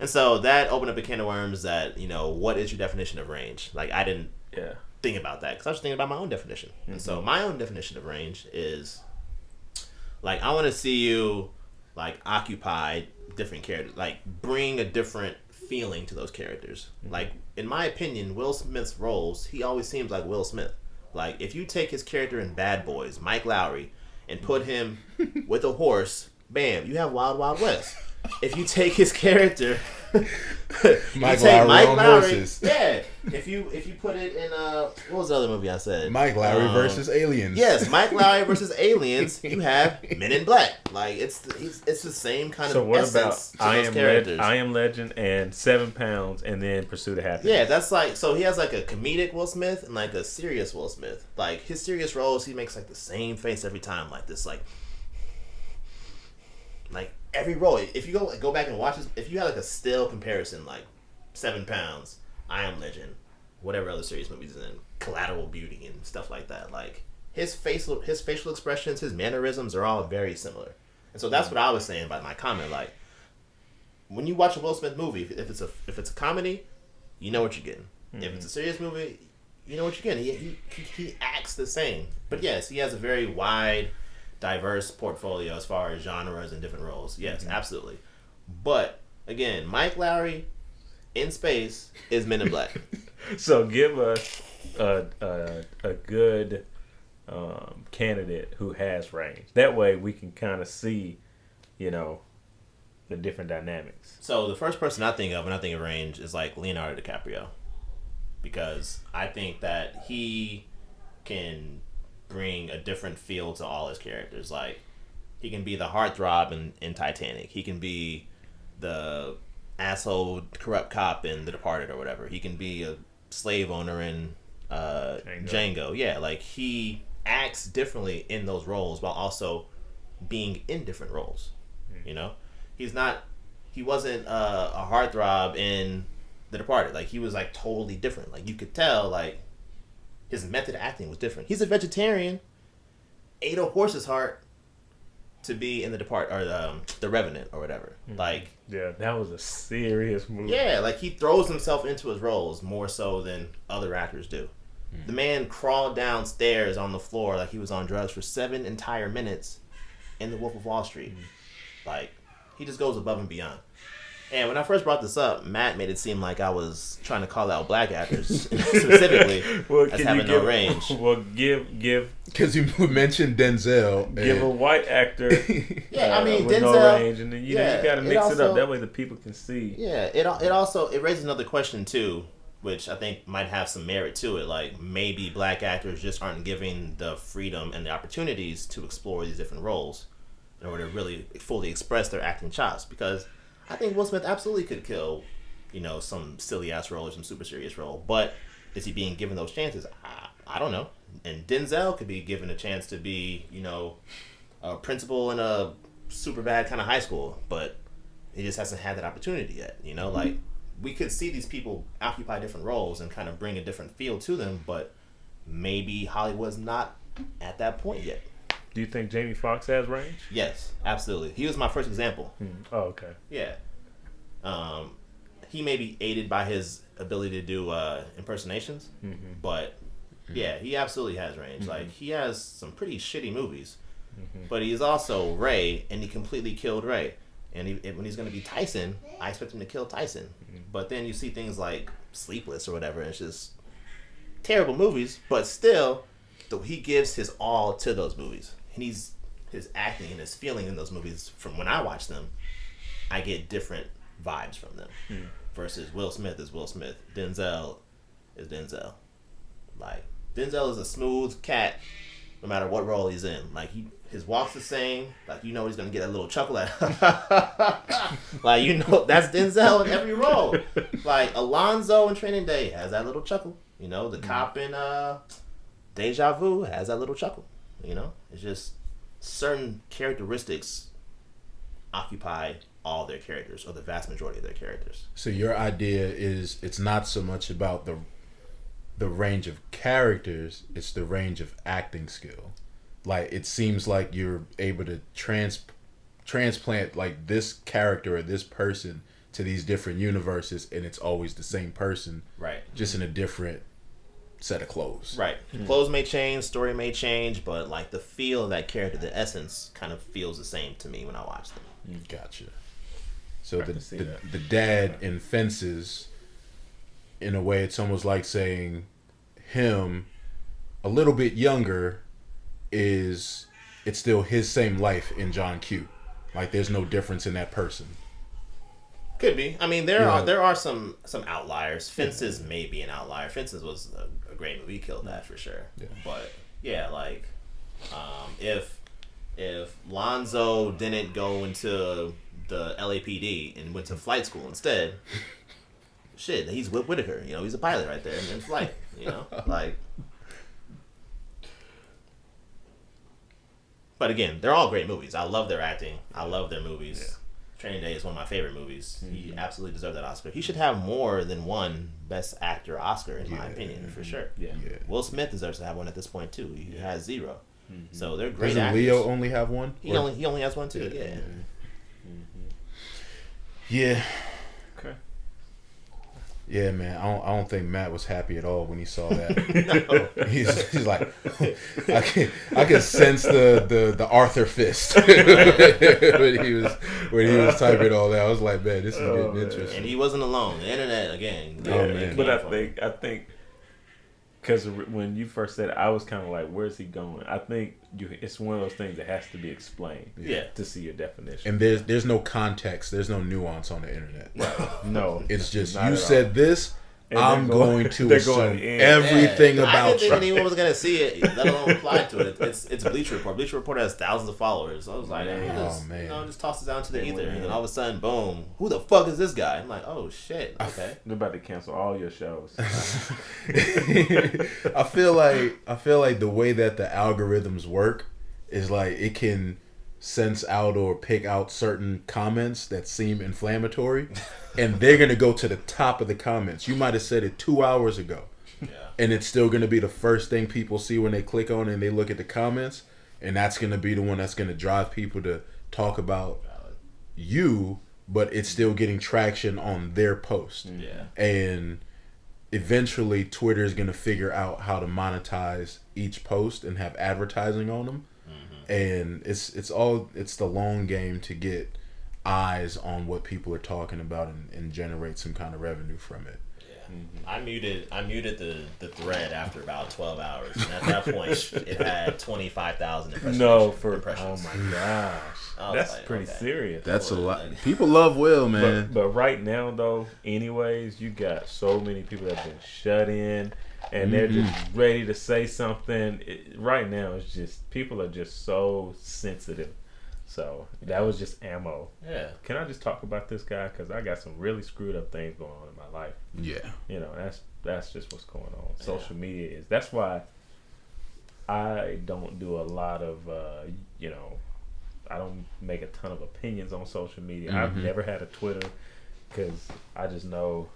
And so that opened up a can of worms that, you know, what is your definition of range? Like, I didn't Yeah. think about that because I was thinking about my own definition. And so my own definition of range is like, I want to see you like occupy different characters, like bring a different feeling to those characters. Like, in my opinion, Will Smith's roles, he always seems like Will Smith. Like, if you take his character in Bad Boys, Mike Lowry, and put him with a horse, bam, you have Wild Wild West. If you take his character, Mike Lowry on horses. yeah. If you put it in what was the other movie I said? Mike Lowry versus aliens. Yes, Mike Lowry versus aliens. You have Men in Black. Like it's the same kind So of what essence about to those characters. I Am Legend and 7 Pounds and then Pursuit of Happiness? Yeah, that's like, so he has like a comedic Will Smith and like a serious Will Smith. Like his serious roles, he makes like the same face every time, like this, like every role. If you go back and watch this, if you had like a still comparison, like 7 Pounds, I Am Legend, whatever other serious movies in, Collateral Beauty and stuff like that, like his facial expressions, his mannerisms are all very similar. And so that's what I was saying about my comment. Like, when you watch a Will Smith movie, if it's a comedy, you know what you're getting. If it's a serious movie, you know what you're getting. He acts the same. But yes, he has a very wide, diverse portfolio as far as genres and different roles. Yes, absolutely. But again, Mike Lowry in space is Men in Black. So give us a good candidate who has range. That way we can kind of see, you know, the different dynamics. So the first person I think of when I think of range is like Leonardo DiCaprio, because I think that he can bring a different feel to all his characters. Like, he can be the heartthrob in Titanic. He can be the asshole corrupt cop in The Departed or whatever. He can be a slave owner in Django. Yeah, like he acts differently in those roles while also being in different roles. You know, he wasn't a heartthrob in The Departed. Like, he was like totally different. Like, you could tell like his method of acting was different. He's a vegetarian, ate a horse's heart to be in The The Revenant or whatever. Like, Yeah, that was a serious movie. yeah, like he throws himself into his roles more so than other actors do. The man crawled downstairs on the floor like he was on drugs for 7 entire minutes in The Wolf of Wall Street. Like, he just goes above and beyond. And when I first brought this up, Matt made it seem like I was trying to call out black actors specifically as having no range. Well, give Because you mentioned Denzel. give a white actor Yeah, I mean, with Denzel. no range, and then you yeah, got to it mix it also- up. That way the people can see. Yeah, it also it raises another question too, which I think might have some merit to it. Like maybe black actors just aren't given the freedom and the opportunities to explore these different roles in order to really fully express their acting chops. Because I think Will Smith absolutely could kill, some silly ass role or some super serious role. But is he being given those chances? I don't know. And Denzel could be given a chance to be, a principal in a super bad kind of high school, but he just hasn't had that opportunity yet. Like we could see these people occupy different roles and kind of bring a different feel to them, but maybe Hollywood's not at that point yet. Do you think Jamie Foxx has range? Yes, absolutely. He was my first example. Oh, okay. Yeah. He may be aided by his ability to do impersonations, but yeah, he absolutely has range. Like he has some pretty shitty movies, but he's also Ray, and he completely killed Ray. And when he's going to be Tyson, I expect him to kill Tyson. But then you see things like Sleepless or whatever, and it's just terrible movies, but still, he gives his all to those movies. And his acting and his feeling in those movies, from when I watch them, I get different vibes from them. Versus Will Smith is Will Smith. Denzel is Denzel. Like, Denzel is a smooth cat no matter what role he's in. Like, his walk's the same. Like, he's going to get a little chuckle at like, that's Denzel in every role. Like, Alonzo in Training Day has that little chuckle. The cop in Deja Vu has that little chuckle. It's just certain characteristics occupy all their characters, or the vast majority of their characters. So your idea is it's not so much about the range of characters, it's the range of acting skill. Like, it seems like you're able to transplant like this character or this person to these different universes, and it's always the same person, Right. just in a different set of clothes. Right. Clothes may change, story may change, but like the feel of that character, the essence, kind of feels the same to me when I watch them. Gotcha. So can see that. the dad in Fences, in a way, it's almost like saying him, a little bit younger, it's still his same life in John Q. Like, there's no difference in that person. Could be. I mean, there are some outliers. Fences may be an outlier. Fences was a great movie. He killed that for sure. Yeah. But yeah, like if Lonzo didn't go into the LAPD and went to flight school instead, shit, he's Whip Whitaker. He's a pilot right there in flight. Like. But again, they're all great movies. I love their acting. I love their movies. Yeah. Training Day is one of my favorite movies. He absolutely deserved that Oscar. He should have more than one Best Actor Oscar, in my opinion, for sure. Yeah. Will Smith deserves to have one at this point too. He has 0. So they're great Doesn't actors. Leo only have one? He only has one too. Yeah. Yeah. Okay. Yeah, man. I don't think Matt was happy at all when he saw that. No. He's like, I can sense the Arthur fist when he was typing all that. I was like, man, this is getting interesting. And he wasn't alone. The internet again. man. But I think because when you first said it, I was kind of like, where's he going? I think it's one of those things that has to be explained. Yeah. To see your definition. And there's no context, there's no nuance on the internet. No. It's just not you at said all. this. And I'm going to assume going in. everything I about didn't think you. anyone was gonna see it, let alone reply to it. It's Bleacher Report. Bleacher Report has thousands of followers. So I was like, just toss it down to the ether, and then all of a sudden, boom! Who the fuck is this guy? I'm like, oh shit. Okay. They're about to cancel all your shows. I feel like the way that the algorithms work is like it can sense out or pick out certain comments that seem inflammatory, and they're gonna go to the top of the comments. You might have said it 2 hours ago, and it's still gonna be the first thing people see when they click on it and they look at the comments, and that's gonna be the one that's gonna drive people to talk about you, but it's still getting traction on their post. And eventually Twitter is going to figure out how to monetize each post and have advertising on them. And it's the long game to get eyes on what people are talking about and generate some kind of revenue from it. I muted the thread after about 12 hours, and at that point, it had 25,000 impressions. Oh impressions. my gosh, I was that's like, pretty okay. serious. That's a lot. People love Will, man. But right now, though, anyways, you got so many people that have been shut in, and they're just ready to say something. Right now, it's just people are just so sensitive. So that was just ammo. Yeah. Can I just talk about this guy? Because I got some really screwed up things going on in my life. Yeah. You know, that's just what's going on. Social media is. That's why I don't do a lot of, you know, I don't make a ton of opinions on social media. I've never had a Twitter because I just know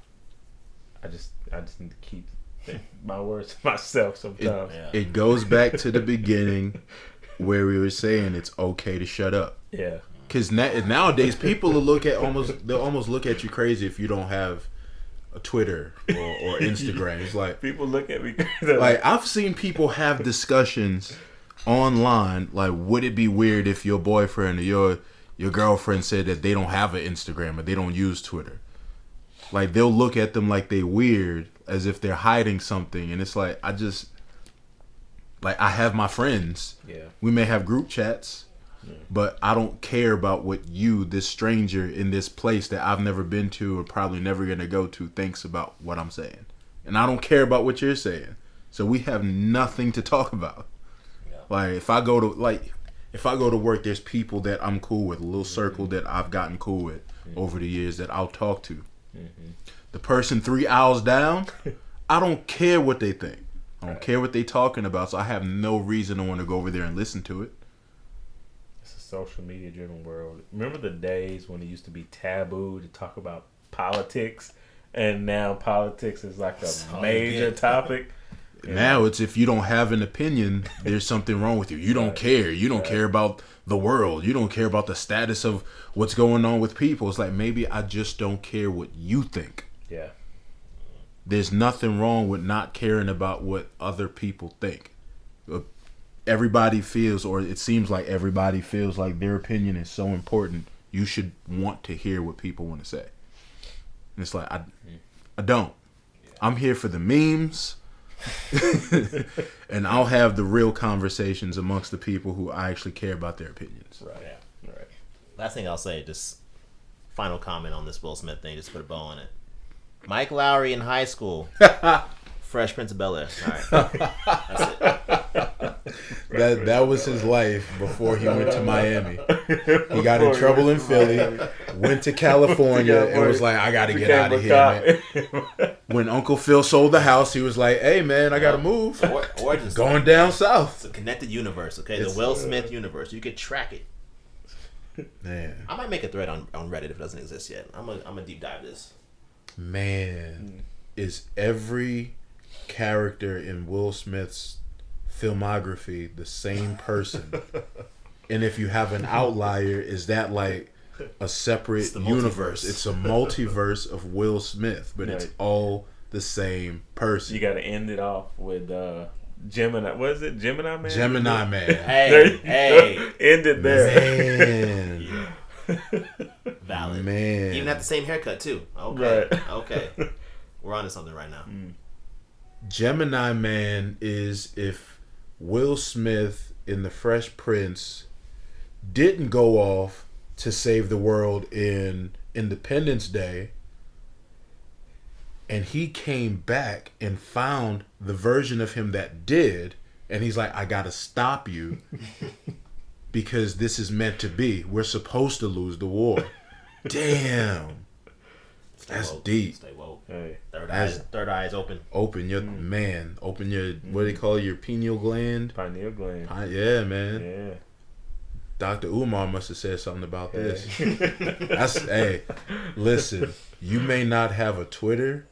I just need to keep my words to myself sometimes. It goes back to the beginning where we were saying it's okay to shut up. Yeah. Because nowadays people will they'll almost look at you crazy if you don't have a Twitter or Instagram. It's like People look at me like I've seen people have discussions online. Like, would it be weird if your boyfriend or your girlfriend said that they don't have an Instagram or they don't use Twitter? Like, they'll look at them like they weird, as if they're hiding something. And it's like, I have my friends. Yeah. We may have group chats, but I don't care about what you, this stranger in this place that I've never been to or probably never going to go to, thinks about what I'm saying. And I don't care about what you're saying. So we have nothing to talk about. Yeah. Like, if I go to work, there's people that I'm cool with, a little circle that I've gotten cool with over the years that I'll talk to. The person 3 hours down, I don't care what they think. I don't care what they talking about, so I have no reason to want to go over there and listen to it. It's a social media driven world. Remember the days when it used to be taboo to talk about politics, and now politics is like a major topic? Now it's if you don't have an opinion, there's something wrong with you. You don't care. You don't care about the world. You don't care about the status of what's going on with people. It's like, maybe I just don't care what you think. Yeah. There's nothing wrong with not caring about what other people think. Everybody feels, or it seems like everybody feels like their opinion is so important. You should want to hear what people want to say. And it's like, I don't. I'm here for the memes. And I'll have the real conversations amongst the people who I actually care about their opinions. Right. Yeah. Right. Last thing I'll say, just final comment on this Will Smith thing, just put a bow on it. Mike Lowry in high school. Fresh Prince of Bel-Air. All right. That's it. That was his life before he went to Miami. He got in trouble in Philly, went to California, and was like, I got to get out of here, man. When Uncle Phil sold the house, he was like, hey, man, I got to move. Or just going down south. It's a connected universe, okay? The Will Smith universe. You could track it. Man. I might make a thread on Reddit if it doesn't exist yet. I'm a deep dive this. Man, is every character in Will Smith's filmography the same person? And if you have an outlier, is that like a separate universe? It's a multiverse of Will Smith, but it's all the same person. You got to end it off with Gemini. What is it? Gemini Man? Gemini Man. Hey. End it there. Man. Valid. Man. Even have the same haircut too. Okay. Right. Okay. We're on to something right now. Gemini Man is if Will Smith in The Fresh Prince didn't go off to save the world in Independence Day, and he came back and found the version of him that did, and he's like, I gotta stop you because this is meant to be. We're supposed to lose the war. Damn. That's woke. deep. Stay woke. Hey. Third eye is open. Open your open your what do they call it? Your pineal gland? Pineal gland. Yeah, man. Yeah. Dr. Umar must have said something about this. Hey, listen, you may not have a Twitter,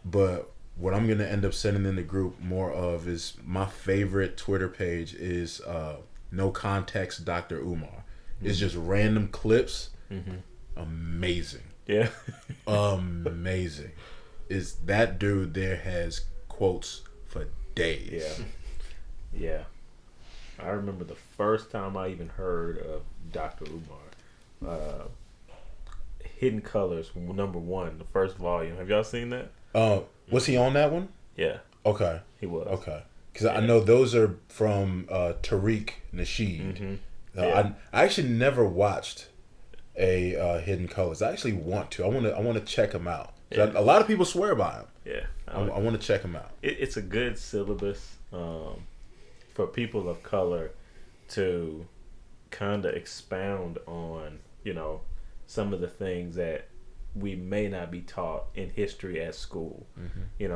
but what I'm gonna end up sending in the group more of is my favorite Twitter page is No Context Dr. Umar. It's just random clips. Amazing. Yeah. Amazing. Is that dude there has quotes for days. Yeah. Yeah. I remember the first time I even heard of Dr. Umar. Hidden Colors #1, the first volume. Have y'all seen that? Was he on that one? Yeah, Okay. he was. Okay. Because I know those are from Tariq Nasheed. Mm-hmm. Yeah. I actually never watched a Hidden Colors. I actually want to. I want to check him out. Yeah. A lot of people swear by him. Yeah, I want to check him out. it's a good syllabus for people of color to kind of expound on, some of the things that we may not be taught in history at school.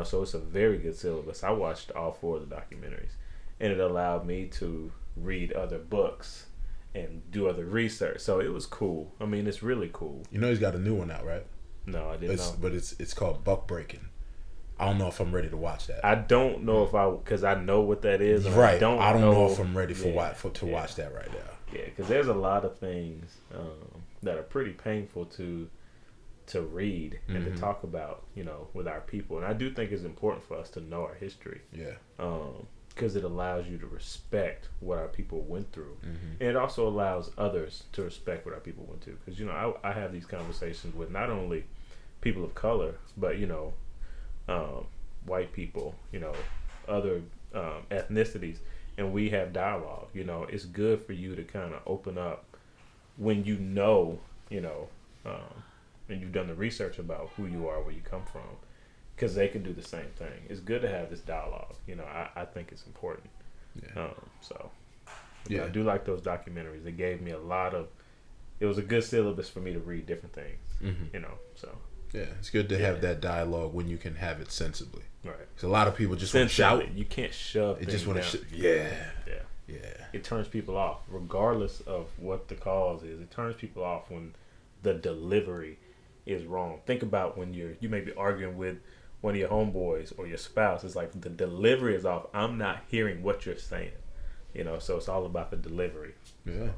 So it's a very good syllabus. I watched all 4 of the documentaries, and it allowed me to read other books and do other research. So it was cool. I mean, it's really cool. You know he's got a new one out, right? No, I didn't know. But it's called Buck Breaking. I don't know if I'm ready to watch that. I don't know because I know what that is. And right. I don't know if I'm ready to watch that right now. Yeah, because there's a lot of things that are pretty painful to read and to talk about, with our people. And I do think it's important for us to know our history. Yeah. Because it allows you to respect what our people went through. And it also allows others to respect what our people went through. Because, I have these conversations with not only people of color, but, white people, other ethnicities. And we have dialogue. It's good for you to kind of open up when and you've done the research about who you are, where you come from, because they can do the same thing. It's good to have this dialogue. I think it's important. Yeah. I do like those documentaries. They gave me it was a good syllabus for me to read different things. So. Yeah, it's good to have that dialogue when you can have it sensibly. Right. Because a lot of people just want to shout. You can't shove. They just want to Yeah. Yeah. It turns people off, regardless of what the cause is. It turns people off when the delivery is wrong. Think about when you may be arguing with one of your homeboys or your spouse. It's like the delivery is off. I'm not hearing what you're saying. So it's all about the delivery. Yeah.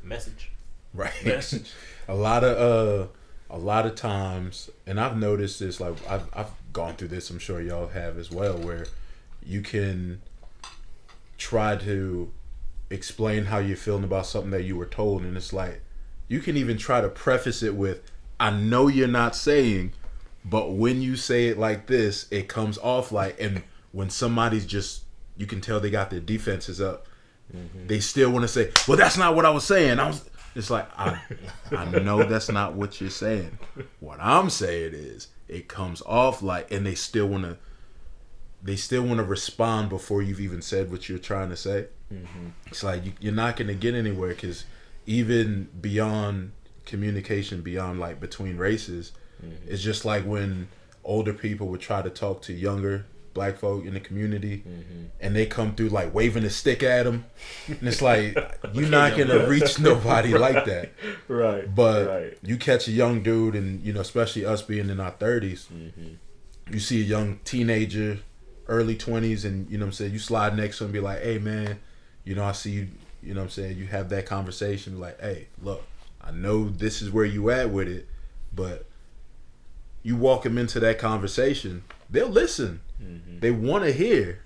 Message. Right. Message. A lot of times, and I've noticed this, like I've gone through this, I'm sure y'all have as well, where you can try to explain how you're feeling about something that you were told, and it's like you can even try to preface it with, I know you're not saying, but when you say it like this, it comes off like, and when somebody's just, you can tell they got their defenses up, they still want to say, well, that's not what I was saying. It's like, I know that's not what you're saying. What I'm saying is, it comes off like, and they still want to respond before you've even said what you're trying to say. It's like you're not going to get anywhere, because even beyond communication, beyond like between races, it's just like when older people would try to talk to younger black folk in the community, and they come through like waving a stick at them, and it's like you're not gonna reach nobody like that. Right. But you catch a young dude, and especially us being in our 30s, you see a young teenager, early 20s, and you slide next to him and be like, hey man, I see you, you have that conversation like, hey, look, I know this is where you at with it, but you walk them into that conversation, they'll listen. They want to hear.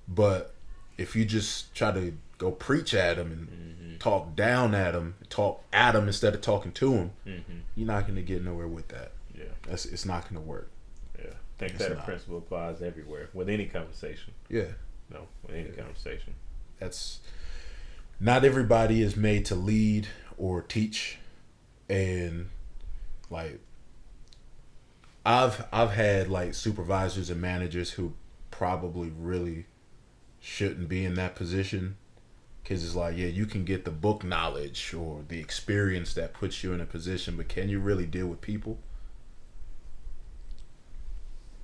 But if you just try to go preach at them and talk down at them, talk at them instead of talking to them, you're not going to get nowhere with that. Yeah. It's not going to work. Yeah. I think that principle applies everywhere, with any conversation. Yeah. With any conversation. That's, not everybody is made to lead or teach, and like I've had like supervisors and managers who probably really shouldn't be in that position, because it's like, yeah, you can get the book knowledge or the experience that puts you in a position, but can you really deal with people?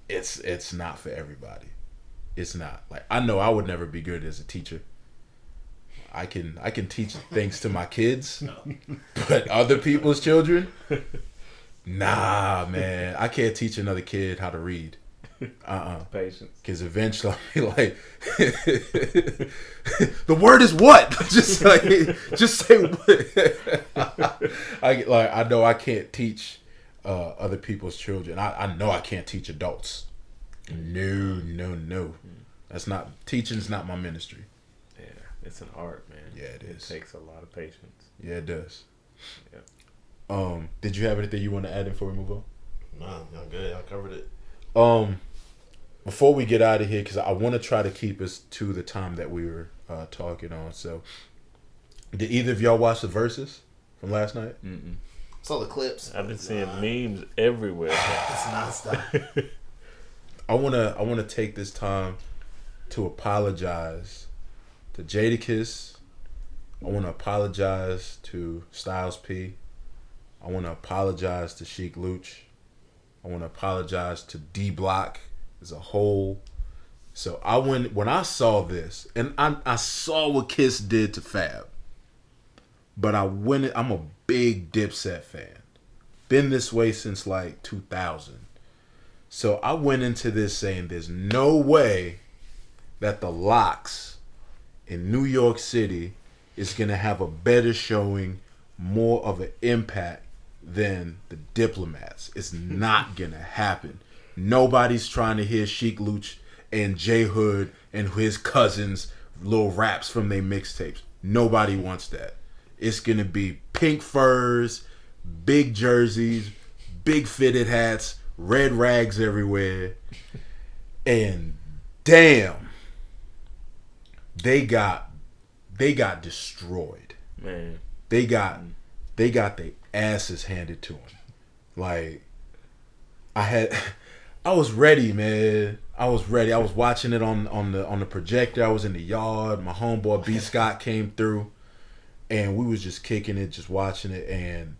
It's not for everybody. It's not. Like, I know I would never be good as a teacher. I can teach things to my kids, but other people's children, nah, man, I can't teach another kid how to read. Patience. Because eventually, like, the word is what? just say what. I know I can't teach other people's children. I know I can't teach adults. No. That's not, teaching's not my ministry. Yeah, it's an art, man. Yeah, it is. It takes a lot of patience. Yeah, it does. Yeah. Did you have anything you want to add in before we move on? No, y'all good. Y'all covered it. Before we get out of here, because I want to try to keep us to the time that we were talking on. So, did either of y'all watch the verses from last night? Saw the clips. I've been seeing memes everywhere. It's nonstop. I wanna take this time to apologize to Jadakiss. I want to apologize to Styles P. I want to apologize to Sheek Luch. I want to apologize to D Block as a whole. So when I saw this, and I saw what Kiss did to Fab, but I'm a big Dipset fan. Been this way since like 2000. So I went into this saying there's no way that the Lox in New York City is going to have a better showing, more of an impact than the Diplomats. It's not going to happen. Nobody's trying to hear Sheek Luch and J Hood and his cousins' little raps from their mixtapes. Nobody wants that. It's going to be pink furs, big jerseys, big fitted hats, red rags everywhere. And damn, they got destroyed. Man. They got their asses handed to them. Like, I was ready, man. I was ready. I was watching it on the projector. I was in the yard. My homeboy B Scott came through, and we was just kicking it, just watching it, and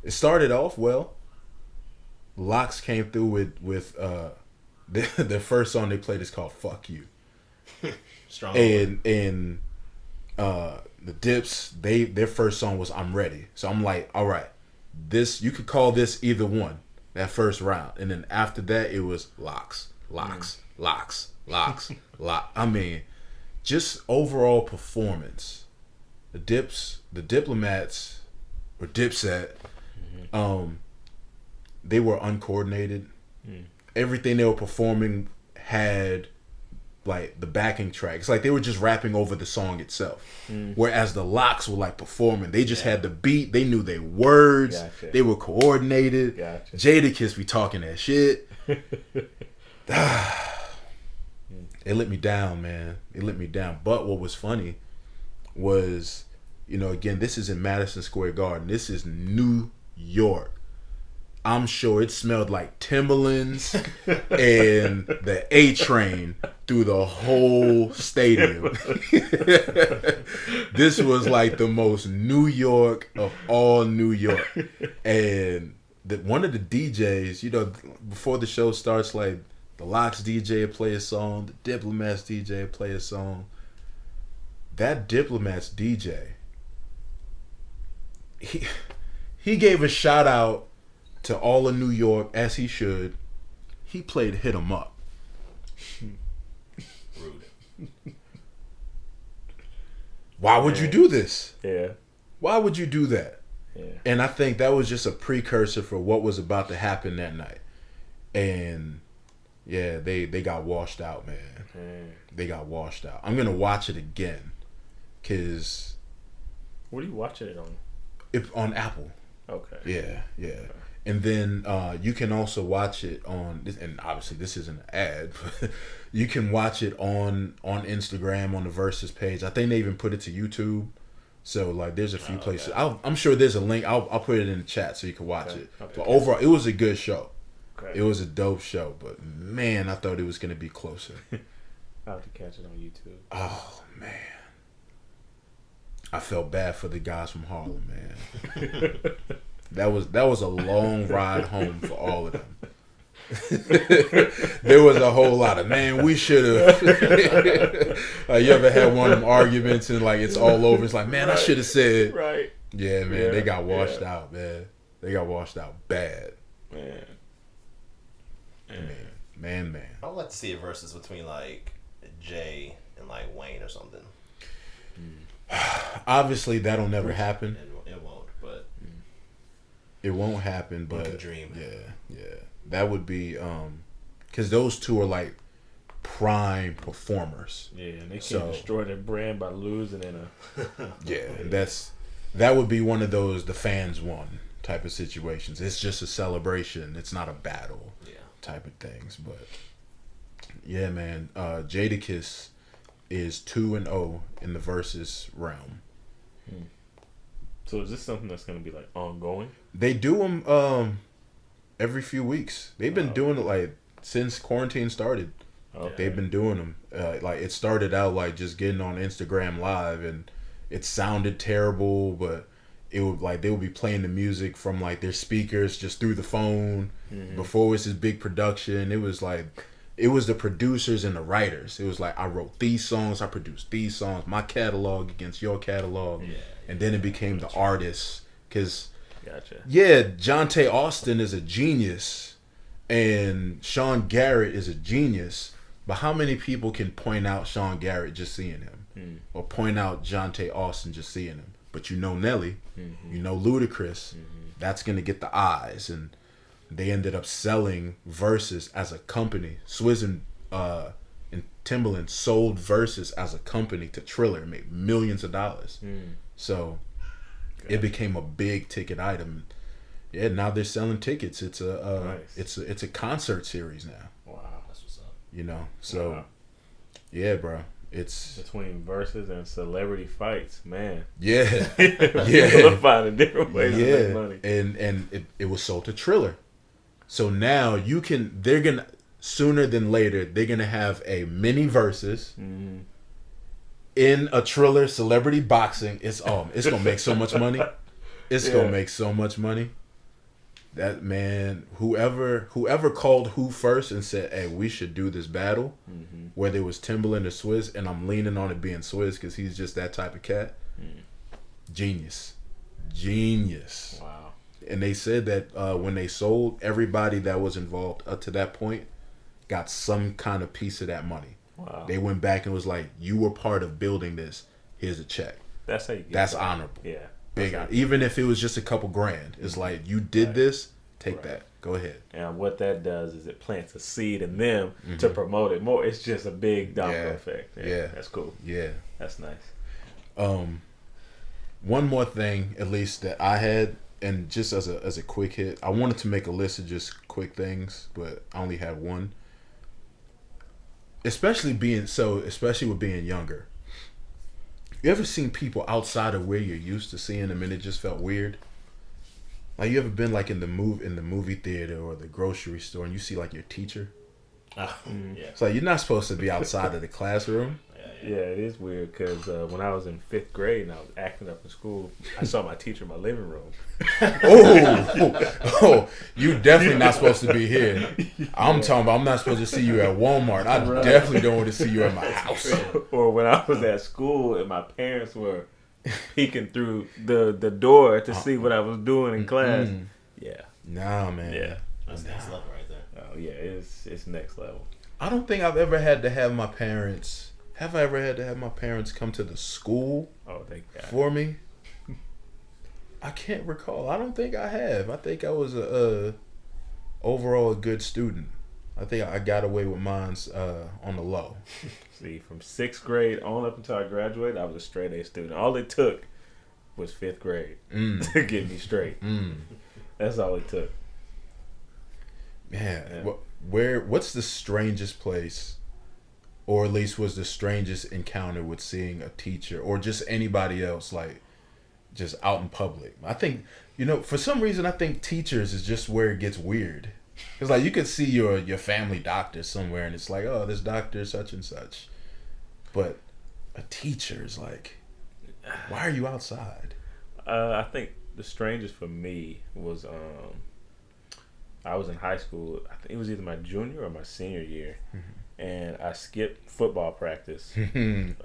it started off well. Lox came through with the first song they played is called "Fuck You," Strong. and the Dips, their first song was "I'm Ready." So I'm like, all right, this, you could call this either one, that first round, and then after that it was Lox. I mean, just overall performance. The Diplomats or Dipset, they were uncoordinated. Everything they were performing had like the backing track. It's like they were just rapping over the song itself. Whereas the Lox were like performing. They just had the beat. They knew their words. Gotcha. They were coordinated. Gotcha. Jadakiss be talking that shit. It let me down, man. It let me down. But what was funny was, again, this is in Madison Square Garden. This is New York. I'm sure it smelled like Timberlands and the A Train through the whole stadium. This was like the most New York of all New York. And one of the DJs, before the show starts, like the Lox DJ would play a song, the Diplomats DJ would play a song. That Diplomats DJ, he gave a shout out to all of New York, as he should. He played Hit 'Em Up. Rude. Why would you do this? Yeah. Why would you do that? Yeah. And I think that was just a precursor for what was about to happen that night. And yeah, they got washed out, man. They got washed out. I'm going to watch it again. Because... What are you watching it on? On Apple. Okay. Yeah. And then you can also watch it on, and obviously this isn't an ad, but you can watch it on Instagram on the Versus page. I think they even put it to YouTube. So like, there's a few places. Okay. I'm sure there's a link. I'll put it in the chat so you can watch it. Okay. But overall, it was a good show. Okay. It was a dope show. But man, I thought it was gonna be closer. I'll have to catch it on YouTube. Oh man, I felt bad for the guys from Harlem, man. That was a long ride home for all of them. There was a whole lot of, man, we should have. You ever had one of them arguments and like it's all over? It's like, man, I should have said. Right. Yeah, man, Yeah, they got washed yeah. out, man. They got washed out bad. Man. I would like to see a versus between like Jay and like Wayne or something. Obviously, that'll never happen. And it won't, but It won't happen, but can dream. Yeah. That would be because those two are like prime performers. Yeah, and they can't So- destroy their brand by losing in a. Yeah, that would be one of those the fans won type of situations. It's just a celebration. It's not a battle Yeah. type of things. But yeah, man, Jadakiss is 2-0 in the versus realm. So is this something that's going to be like ongoing? They do them every few weeks. They've been doing it like since quarantine started. Okay. They've been doing them. Like it started out like just getting on Instagram Live, and it sounded terrible, but it would like they would be playing the music from like their speakers just through the phone. Before it was this big production, it was like it was the producers and the writers. It was like I wrote these songs, I produced these songs, my catalog against your catalog, and then it became the artists. Cause Gotcha. yeah, Jonte Austin is a genius, and Sean Garrett is a genius. But how many people can point out Sean Garrett just seeing him, or point out Jonte Austin just seeing him? But you know Nelly, you know Ludacris, that's gonna get the eyes, and they ended up selling Versus as a company. Swizz and Timbaland sold Versus as a company to Triller, and made millions of dollars. So it became a big ticket item. Yeah, now they're selling tickets. It's a Nice. it's a concert series now. Wow. That's what's up. You know, so Wow. yeah, bro, it's Between verses and celebrity fights, man. yeah, People are yeah, finding different ways to make yeah, money. and it was sold to Triller. So now they're gonna sooner than later they're gonna have a mini versus in a Triller celebrity boxing. It's gonna make so much money. It's gonna make so much money. That man, whoever called who first and said, "Hey, we should do this battle," whether it was Timbaland or Swizz, and I'm leaning on it being Swizz because he's just that type of cat. Genius. Wow. And they said that when they sold, everybody that was involved up to that point got some kind of piece of that money. Wow. They went back and was like, "You were part of building this. Here's a check." That's how you get That's that. honorable. Yeah. Big, That's how- even if it was just a couple grand, it's like you did this. Take that. Go ahead. And what that does is it plants a seed in them to promote it more. It's just a big domino Yeah. effect. Yeah. That's cool. Yeah. That's nice. One more thing, at least that I had, and just as a quick hit, I wanted to make a list of just quick things, but I only had one. Especially with being younger. You ever seen people outside of where you're used to seeing them and it just felt weird? Like you ever been like in the movie theater or the grocery store and you see like your teacher? Yeah. It's like you're not supposed to be outside of the classroom. Yeah, it is weird because when I was in 5th grade and I was acting up in school, I saw my teacher in my living room. Oh, you definitely not supposed to be here. I'm talking about I'm not supposed to see you at Walmart. I definitely don't want to see you at my house. Or when I was at school and my parents were peeking through the door to see what I was doing in class. Yeah. Nah, man. Yeah. That's next level right there. Oh yeah, it's next level. I don't think I've ever had to have my parents. Have I ever had to have my parents come to the school Oh, thank God. for me? I can't recall. I don't think I have. I think I was overall a good student. I think I got away with mine's on the low. See, from 6th grade on up until I graduated, I was a straight A student. All it took was 5th grade to get me straight. That's all it took. Man, what's the strangest place, or at least was the strangest encounter with seeing a teacher or just anybody else, like just out in public? I think, for some reason, I think teachers is just where it gets weird. It's like you could see your family doctor somewhere and it's like, oh, this doctor such and such. But a teacher is like, why are you outside? I think the strangest for me was I was in high school. I think it was either my junior or my senior year, and I skipped football practice. And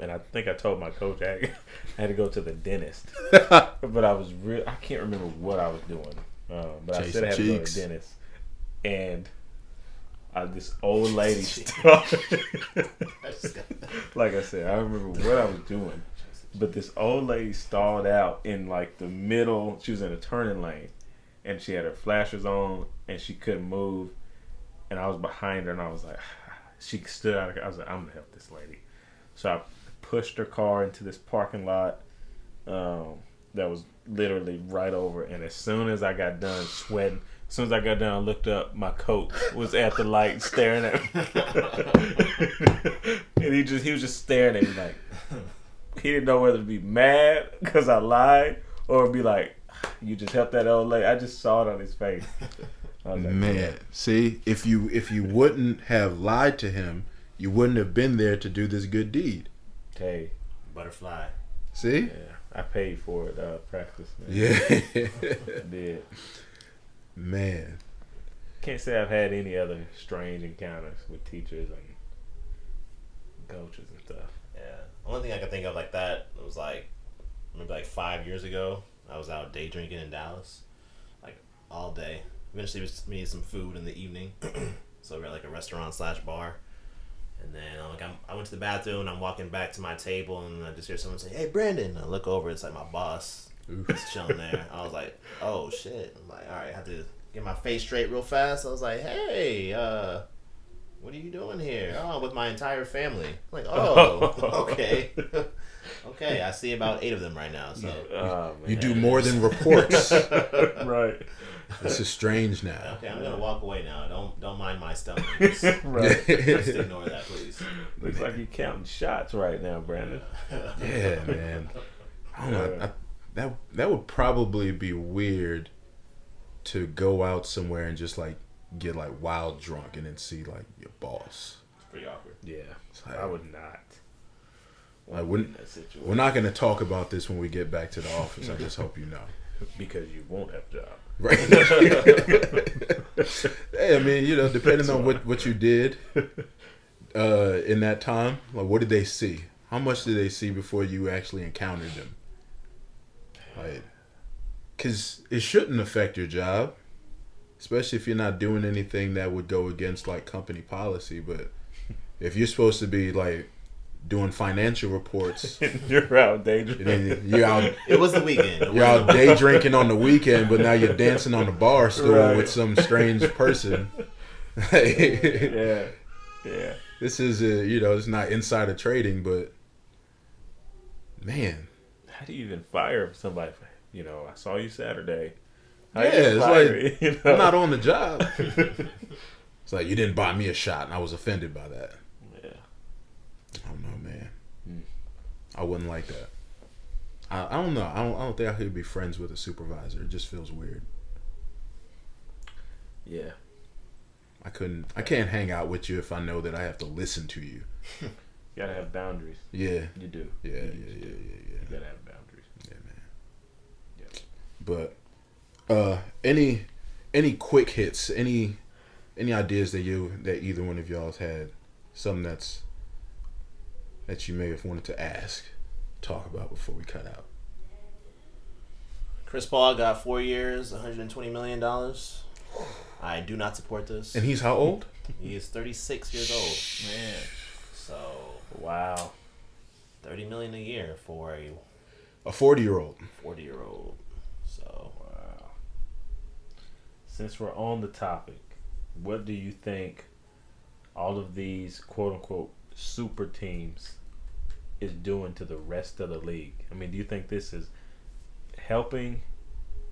I think I told my coach I had to go to the dentist, but I can't remember what I was doing. But I said I had to go to the dentist, and this old lady started. Like I said, I don't remember what I was doing, but this old lady stalled out in like the middle. She was in a turning lane, and she had her flashers on, and she couldn't move. And I was behind her, and I was like, she stood out. I was like, I'm gonna help this lady. So I pushed her car into this parking lot, that was literally right over. And as soon as I got done sweating, as soon as I got done, I looked up. My coach was at the light staring at me, and he was just staring at me like he didn't know whether to be mad because I lied or be like, "You just helped that old lady." I just saw it on his face. I was like, Man, see, if you wouldn't have lied to him, you wouldn't have been there to do this good deed. "Hey, Butterfly. See? yeah, I paid for it. Practice, man. Yeah. I did." Man. Can't say I've had any other strange encounters with teachers and coaches and stuff. Yeah. Only thing I can think of like that was like maybe like 5 years ago. I was out day drinking in Dallas, like all day. Eventually, we needed some food in the evening, so we were at like a restaurant / bar. And then I went to the bathroom and I'm walking back to my table and I just hear someone say, "Hey, Brandon." I look over, it's like my boss. Just chilling there. I was like, "Oh shit!" I'm like, "All right, I have to get my face straight real fast." I was like, "Hey, what are you doing here?" "Oh, with my entire family." I'm like, "Oh, okay, okay." I see about 8 of them right now. So Oh, man. You do more than reports. Right. This is strange now. okay, I'm gonna walk away now. Don't mind my stomach. Just Right. ignore that, please. Looks like you're counting shots right now, Brandon. Yeah, man. I don't know. That would probably be weird to go out somewhere and just like get like wild drunk and then see like your boss. It's pretty awkward. Yeah, like- I would not. I be wouldn't. in that situation. We're not going to talk about this when we get back to the office. I just hope you know. Because you won't have a job. Right. Hey, I mean, depending on what you did in that time, like what did they see? How much did they see before you actually encountered them? Like, because it shouldn't affect your job, especially if you're not doing anything that would go against like company policy. But if you're supposed to be like doing financial reports, You're out day drinking. then you're out. It was the weekend. You're out day drinking on the weekend, but now you're dancing on the bar stool Right. with some strange person. Yeah, yeah. This is it's not insider trading, but man, How do you even fire somebody? I saw you Saturday. How yeah, you it's fire like you, I'm not on the job. It's like you didn't buy me a shot, and I was offended by that. Yeah. I don't know, man. I wouldn't like that. I don't know. I don't think I could be friends with a supervisor. It just feels weird. Yeah. I can't hang out with you if I know that I have to listen to you. You gotta have boundaries. Yeah. You do. Yeah. You gotta have boundaries. Yeah, man. Yeah. But any quick hits, any ideas that either one of y'all has had, something that you may have wanted to talk about before we cut out. Chris Paul got 4 years, $120 million. I do not support this. And he's how old? He is 36 years old. Man. So Wow. $30 million a year for a A 40-year-old. 40-year-old. So Wow. Since we're on the topic, what do you think all of these quote unquote super teams is doing to the rest of the league? I mean, do you think this is helping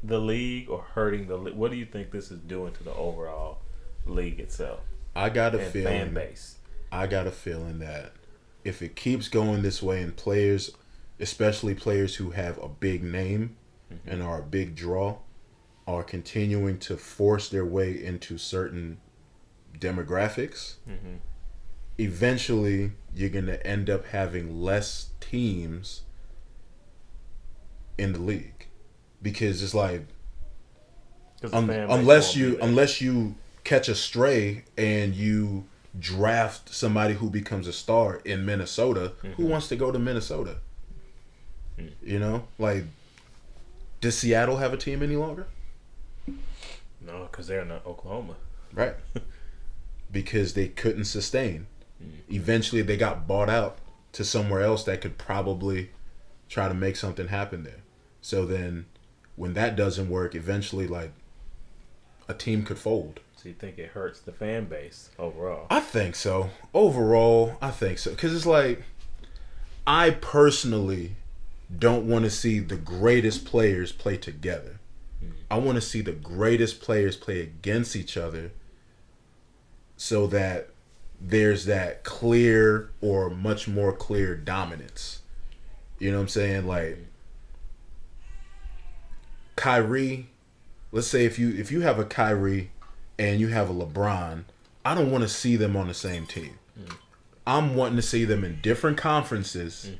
the league or hurting the league? What do you think this is doing to the overall league itself I got a and feeling. fan base? I got a feeling that if it keeps going this way and players, especially players who have a big name and are a big draw, are continuing to force their way into certain demographics, eventually you're going to end up having less teams in the league. Because it's like, 'Cause the fan base unless won't be there. you catch a stray and you draft somebody who becomes a star in Minnesota, who wants to go to Minnesota? Like, does Seattle have a team any longer? No, because they're not Oklahoma. Right. Because they couldn't sustain. Eventually they got bought out to somewhere else that could probably try to make something happen there. So then when that doesn't work, eventually like a team could fold. So you think it hurts the fan base overall? I think so. Overall, I think so. Because it's like, I personally don't want to see the greatest players play together. I want to see the greatest players play against each other so that there's that clear or much more clear dominance. You know what I'm saying? Like Kyrie, let's say if you have a Kyrie and you have a LeBron, I don't want to see them on the same team. I'm wanting to see them in different conferences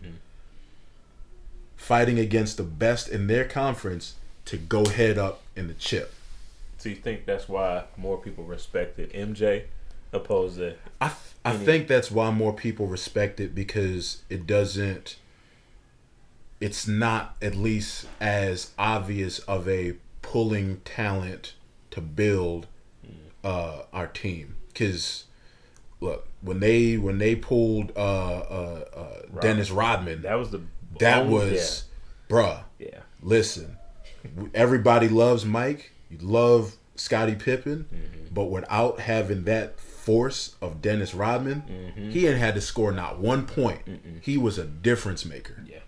fighting against the best in their conference to go head up in the chip. So you think that's why more people respected MJ opposed to I think that's why more people respect it, because it's not at least as obvious of a pulling talent to build our team. Because look, when they pulled Dennis Rodman, bruh. Yeah. Listen, everybody loves Mike. You love Scottie Pippen, but without having that force of Dennis Rodman, he ain't had to score not 1 point. He was a difference maker. Yeah.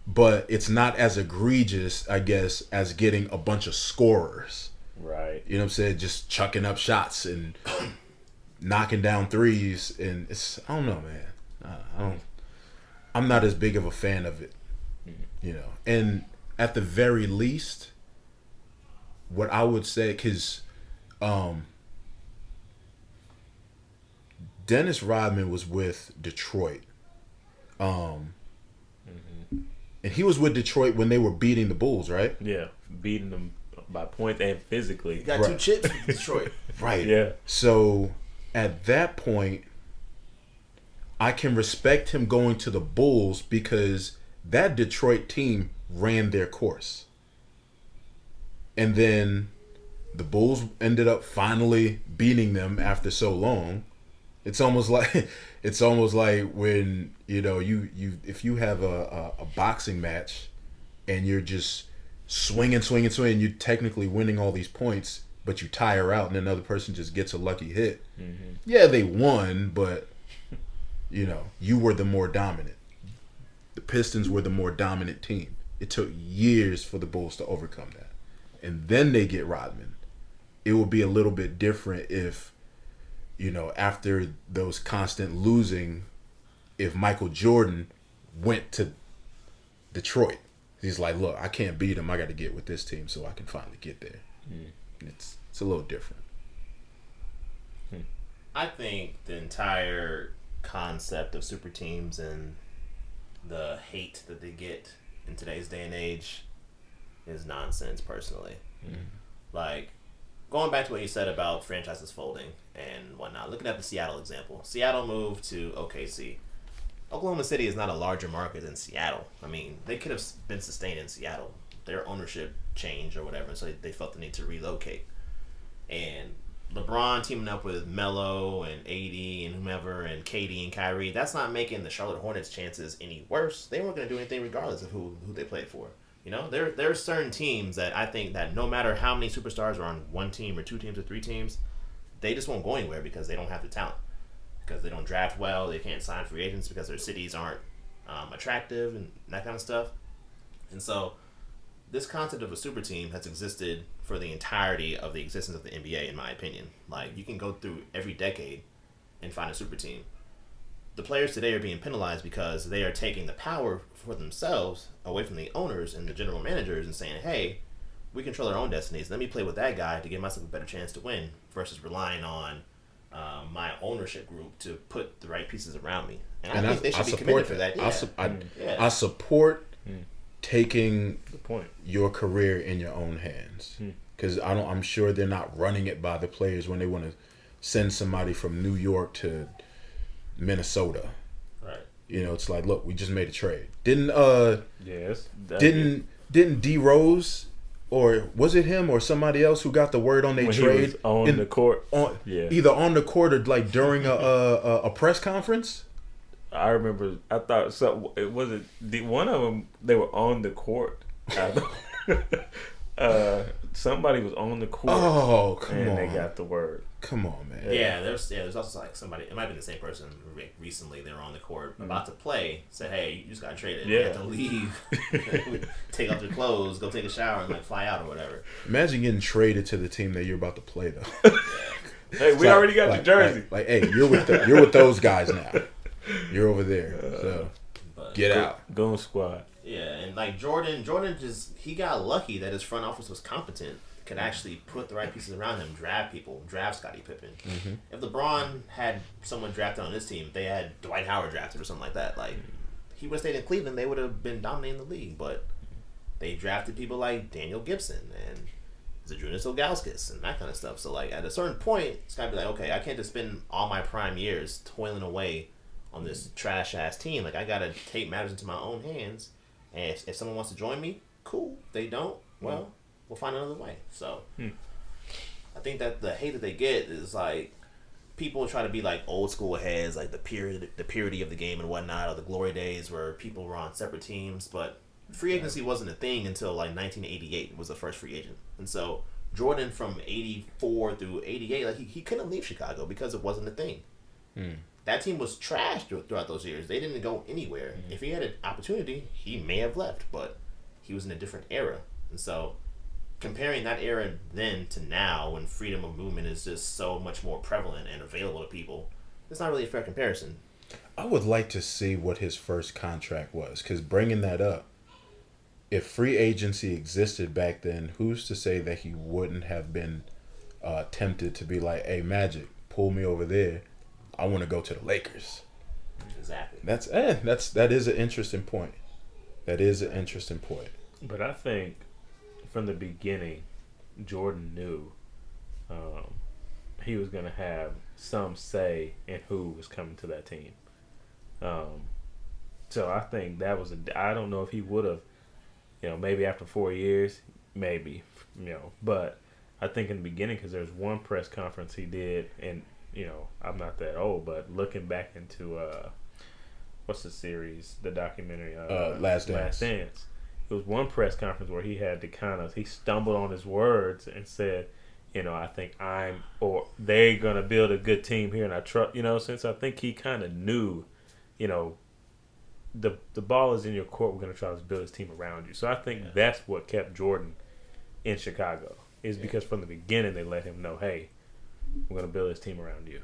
But it's not as egregious, I guess, as getting a bunch of scorers. Right. You know what I'm saying? Just chucking up shots and knocking down threes, and I don't know, man. I'm not as big of a fan of it. You know, and at the very least, what I would say, because Dennis Rodman was with Detroit, and he was with Detroit when they were beating the Bulls, right? Yeah, beating them by points and physically. You got 2 chips with Detroit. Right. Yeah. So at that point, I can respect him going to the Bulls because that Detroit team ran their course. And then the Bulls ended up finally beating them after so long. It's almost like when, you know, you if you have a boxing match and you're just swinging, you're technically winning all these points, but you tire out and another person just gets a lucky hit. Yeah, they won, but you know, you were the more dominant. The Pistons were the more dominant team. It took years for the Bulls to overcome that. And then they get Rodman. It would be a little bit different if, you know, after those constant losing, if Michael Jordan went to Detroit. He's like, look, I can't beat him. I got to get with this team so I can finally get there. It's a little different. I think the entire concept of super teams and the hate that they get in today's day and age is nonsense, personally. Like, going back to what you said about franchises folding and whatnot, looking at the Seattle example. Seattle moved to OKC. Oklahoma City is not a larger market than Seattle. I mean, they could have been sustained in Seattle. Their ownership changed or whatever, so they felt the need to relocate. And LeBron teaming up with Melo and AD and whomever and KD and Kyrie, that's not making the Charlotte Hornets' chances any worse. They weren't going to do anything regardless of who they played for. You know, there are certain teams that I think that no matter how many superstars are on one team or 2 teams or 3 teams, they just won't go anywhere because they don't have the talent. Because they don't draft well, they can't sign free agents because their cities aren't attractive and that kind of stuff. And so this concept of a super team has existed for the entirety of the existence of the NBA, in my opinion. Like, you can go through every decade and find a super team. The players today are being penalized because they are taking the power for themselves away from the owners and the general managers and saying, hey, we control our own destinies. Let me play with that guy to give myself a better chance to win versus relying on my ownership group to put the right pieces around me. And I think they should be committed for that. Yeah. I support taking Good point. your career in your own hands, because I'm sure they're not running it by the players when they want to send somebody from New York to Minnesota. Right. You know, it's like, look, we just made a trade. Didn't D Rose, or was it him or somebody else who got the word on their When trade he was on the court? either on the court or like during a press conference? I remember. I thought so. It was one of them. They were on the court. somebody was on the court. Oh, come and on. they got the word. Come on, man. Yeah, there's also like somebody. It might be the same person. Recently, they were on the court about to play. Said, "Hey, you just got traded. You Yeah. have to leave. Take off your clothes, go take a shower, and like fly out or whatever." Imagine getting traded to the team that you're about to play, though. Hey, we already got your jersey. Like, hey, you're with those guys now. You're over there. So But get out. Goon Squad. yeah, and like Jordan just he got lucky that his front office was competent. Could actually put the right pieces around him, draft people, draft Scottie Pippen. If LeBron had someone drafted on his team, they had Dwight Howard drafted or something like that. Like he would have stayed in Cleveland, they would have been dominating the league. But they drafted people like Daniel Gibson and Zydrunas Ilgauskas and that kind of stuff. So like at a certain point, it's gotta be like, okay, I can't just spend all my prime years toiling away on this trash ass team. Like I gotta take matters into my own hands. And if someone wants to join me, cool. If they don't, well, we'll find another way. So I think that the hate that they get is like people try to be like old school heads, like the purity of the game and whatnot, or the glory days where people were on separate teams. But free agency wasn't a thing until like 1988 was the first free agent. And so Jordan from 84 through 88, like he couldn't leave Chicago because it wasn't a thing. That team was trashed throughout those years. They didn't go anywhere. If he had an opportunity, he may have left, but he was in a different era. And so comparing that era then to now, when freedom of movement is just so much more prevalent and available to people, it's not really a fair comparison. I would like to see what his first contract was, because bringing that up, if free agency existed back then, who's to say that he wouldn't have been tempted to be like, hey, Magic, pull me over there. I want to go to the Lakers. Exactly. That is an interesting point. That is an interesting point. But I think from the beginning, Jordan knew he was going to have some say in who was coming to that team. So I think that was I don't know if he would have, maybe after 4 years, maybe, but I think in the beginning, because there's one press conference he did, and I'm not that old, but looking back into what's the series, the documentary, Last Dance. It was one press conference where he had to he stumbled on his words and said, I think they're gonna build a good team here, and I trust, since I think he kind of knew, the ball is in your court. We're gonna try to build this team around you. So I think that's what kept Jordan in Chicago, is because from the beginning they let him know, hey, we're going to build this team around you.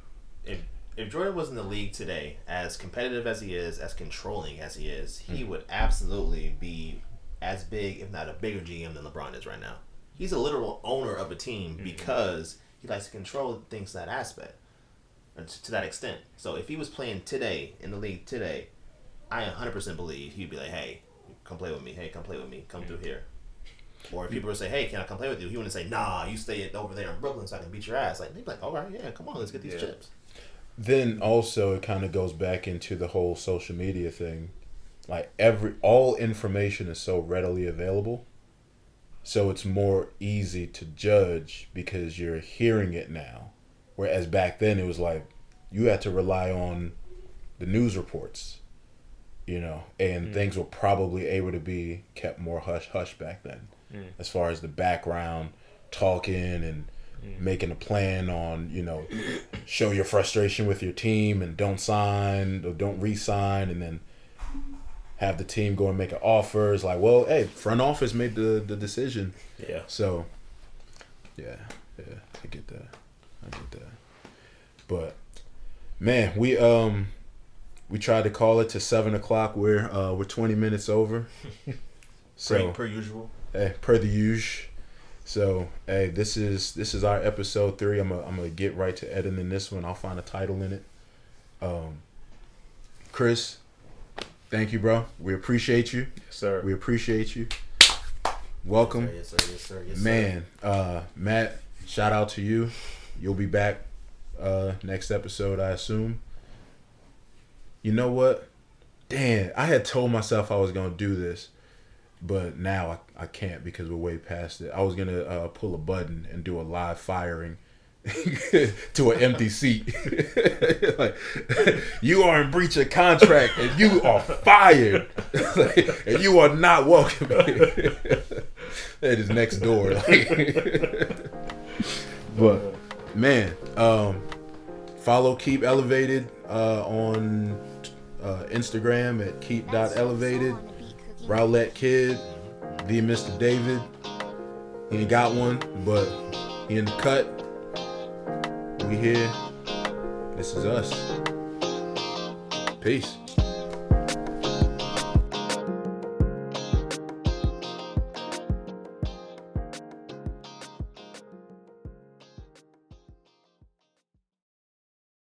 If Jordan was in the league today, as competitive as he is, as controlling as he is, he would absolutely be as big, if not a bigger GM than LeBron is right now. He's a literal owner of a team because he likes to control things to that aspect, or to that extent. So if he was playing today, in the league today, I 100% believe he'd be like, hey, come play with me. Hey, come play with me. Come through here. Or if people would say, hey, can I come play with you? He wouldn't say, nah, you stay over there in Brooklyn so I can beat your ass. Like, they'd be like, all right, yeah, come on, let's get these chips. Then also it kind of goes back into the whole social media thing. Like all information is so readily available. So it's more easy to judge because you're hearing it now. Whereas back then it was like you had to rely on the news reports, and things were probably able to be kept more hush-hush back then. As far as the background, talking and making a plan on, show your frustration with your team and don't sign or don't re-sign, and then have the team go and make an offer. It's like, well, hey, front office made the decision. Yeah. So, yeah, I get that. But, man, we tried to call it to 7:00. We're 20 minutes over. So per usual. Hey, per the usual. So, hey, this is our episode 3. I'm gonna get right to editing this one. I'll find a title in it. Chris, thank you, bro. We appreciate you. Yes, sir. We appreciate you. Welcome. Yes, sir. Man, Matt, shout out to you. You'll be back next episode, I assume. You know what? Damn, I had told myself I was gonna do this. But now I can't because we're way past it. I was going to pull a button and do a live firing to an empty seat. Like, you are in breach of contract and you are fired. And you are not welcome here. at his next door. Like. But man, follow Keep Elevated on Instagram at keep.elevated. Rowlett Kid, the Mr. David. He ain't got one, but he in the cut. We here. This is us. Peace.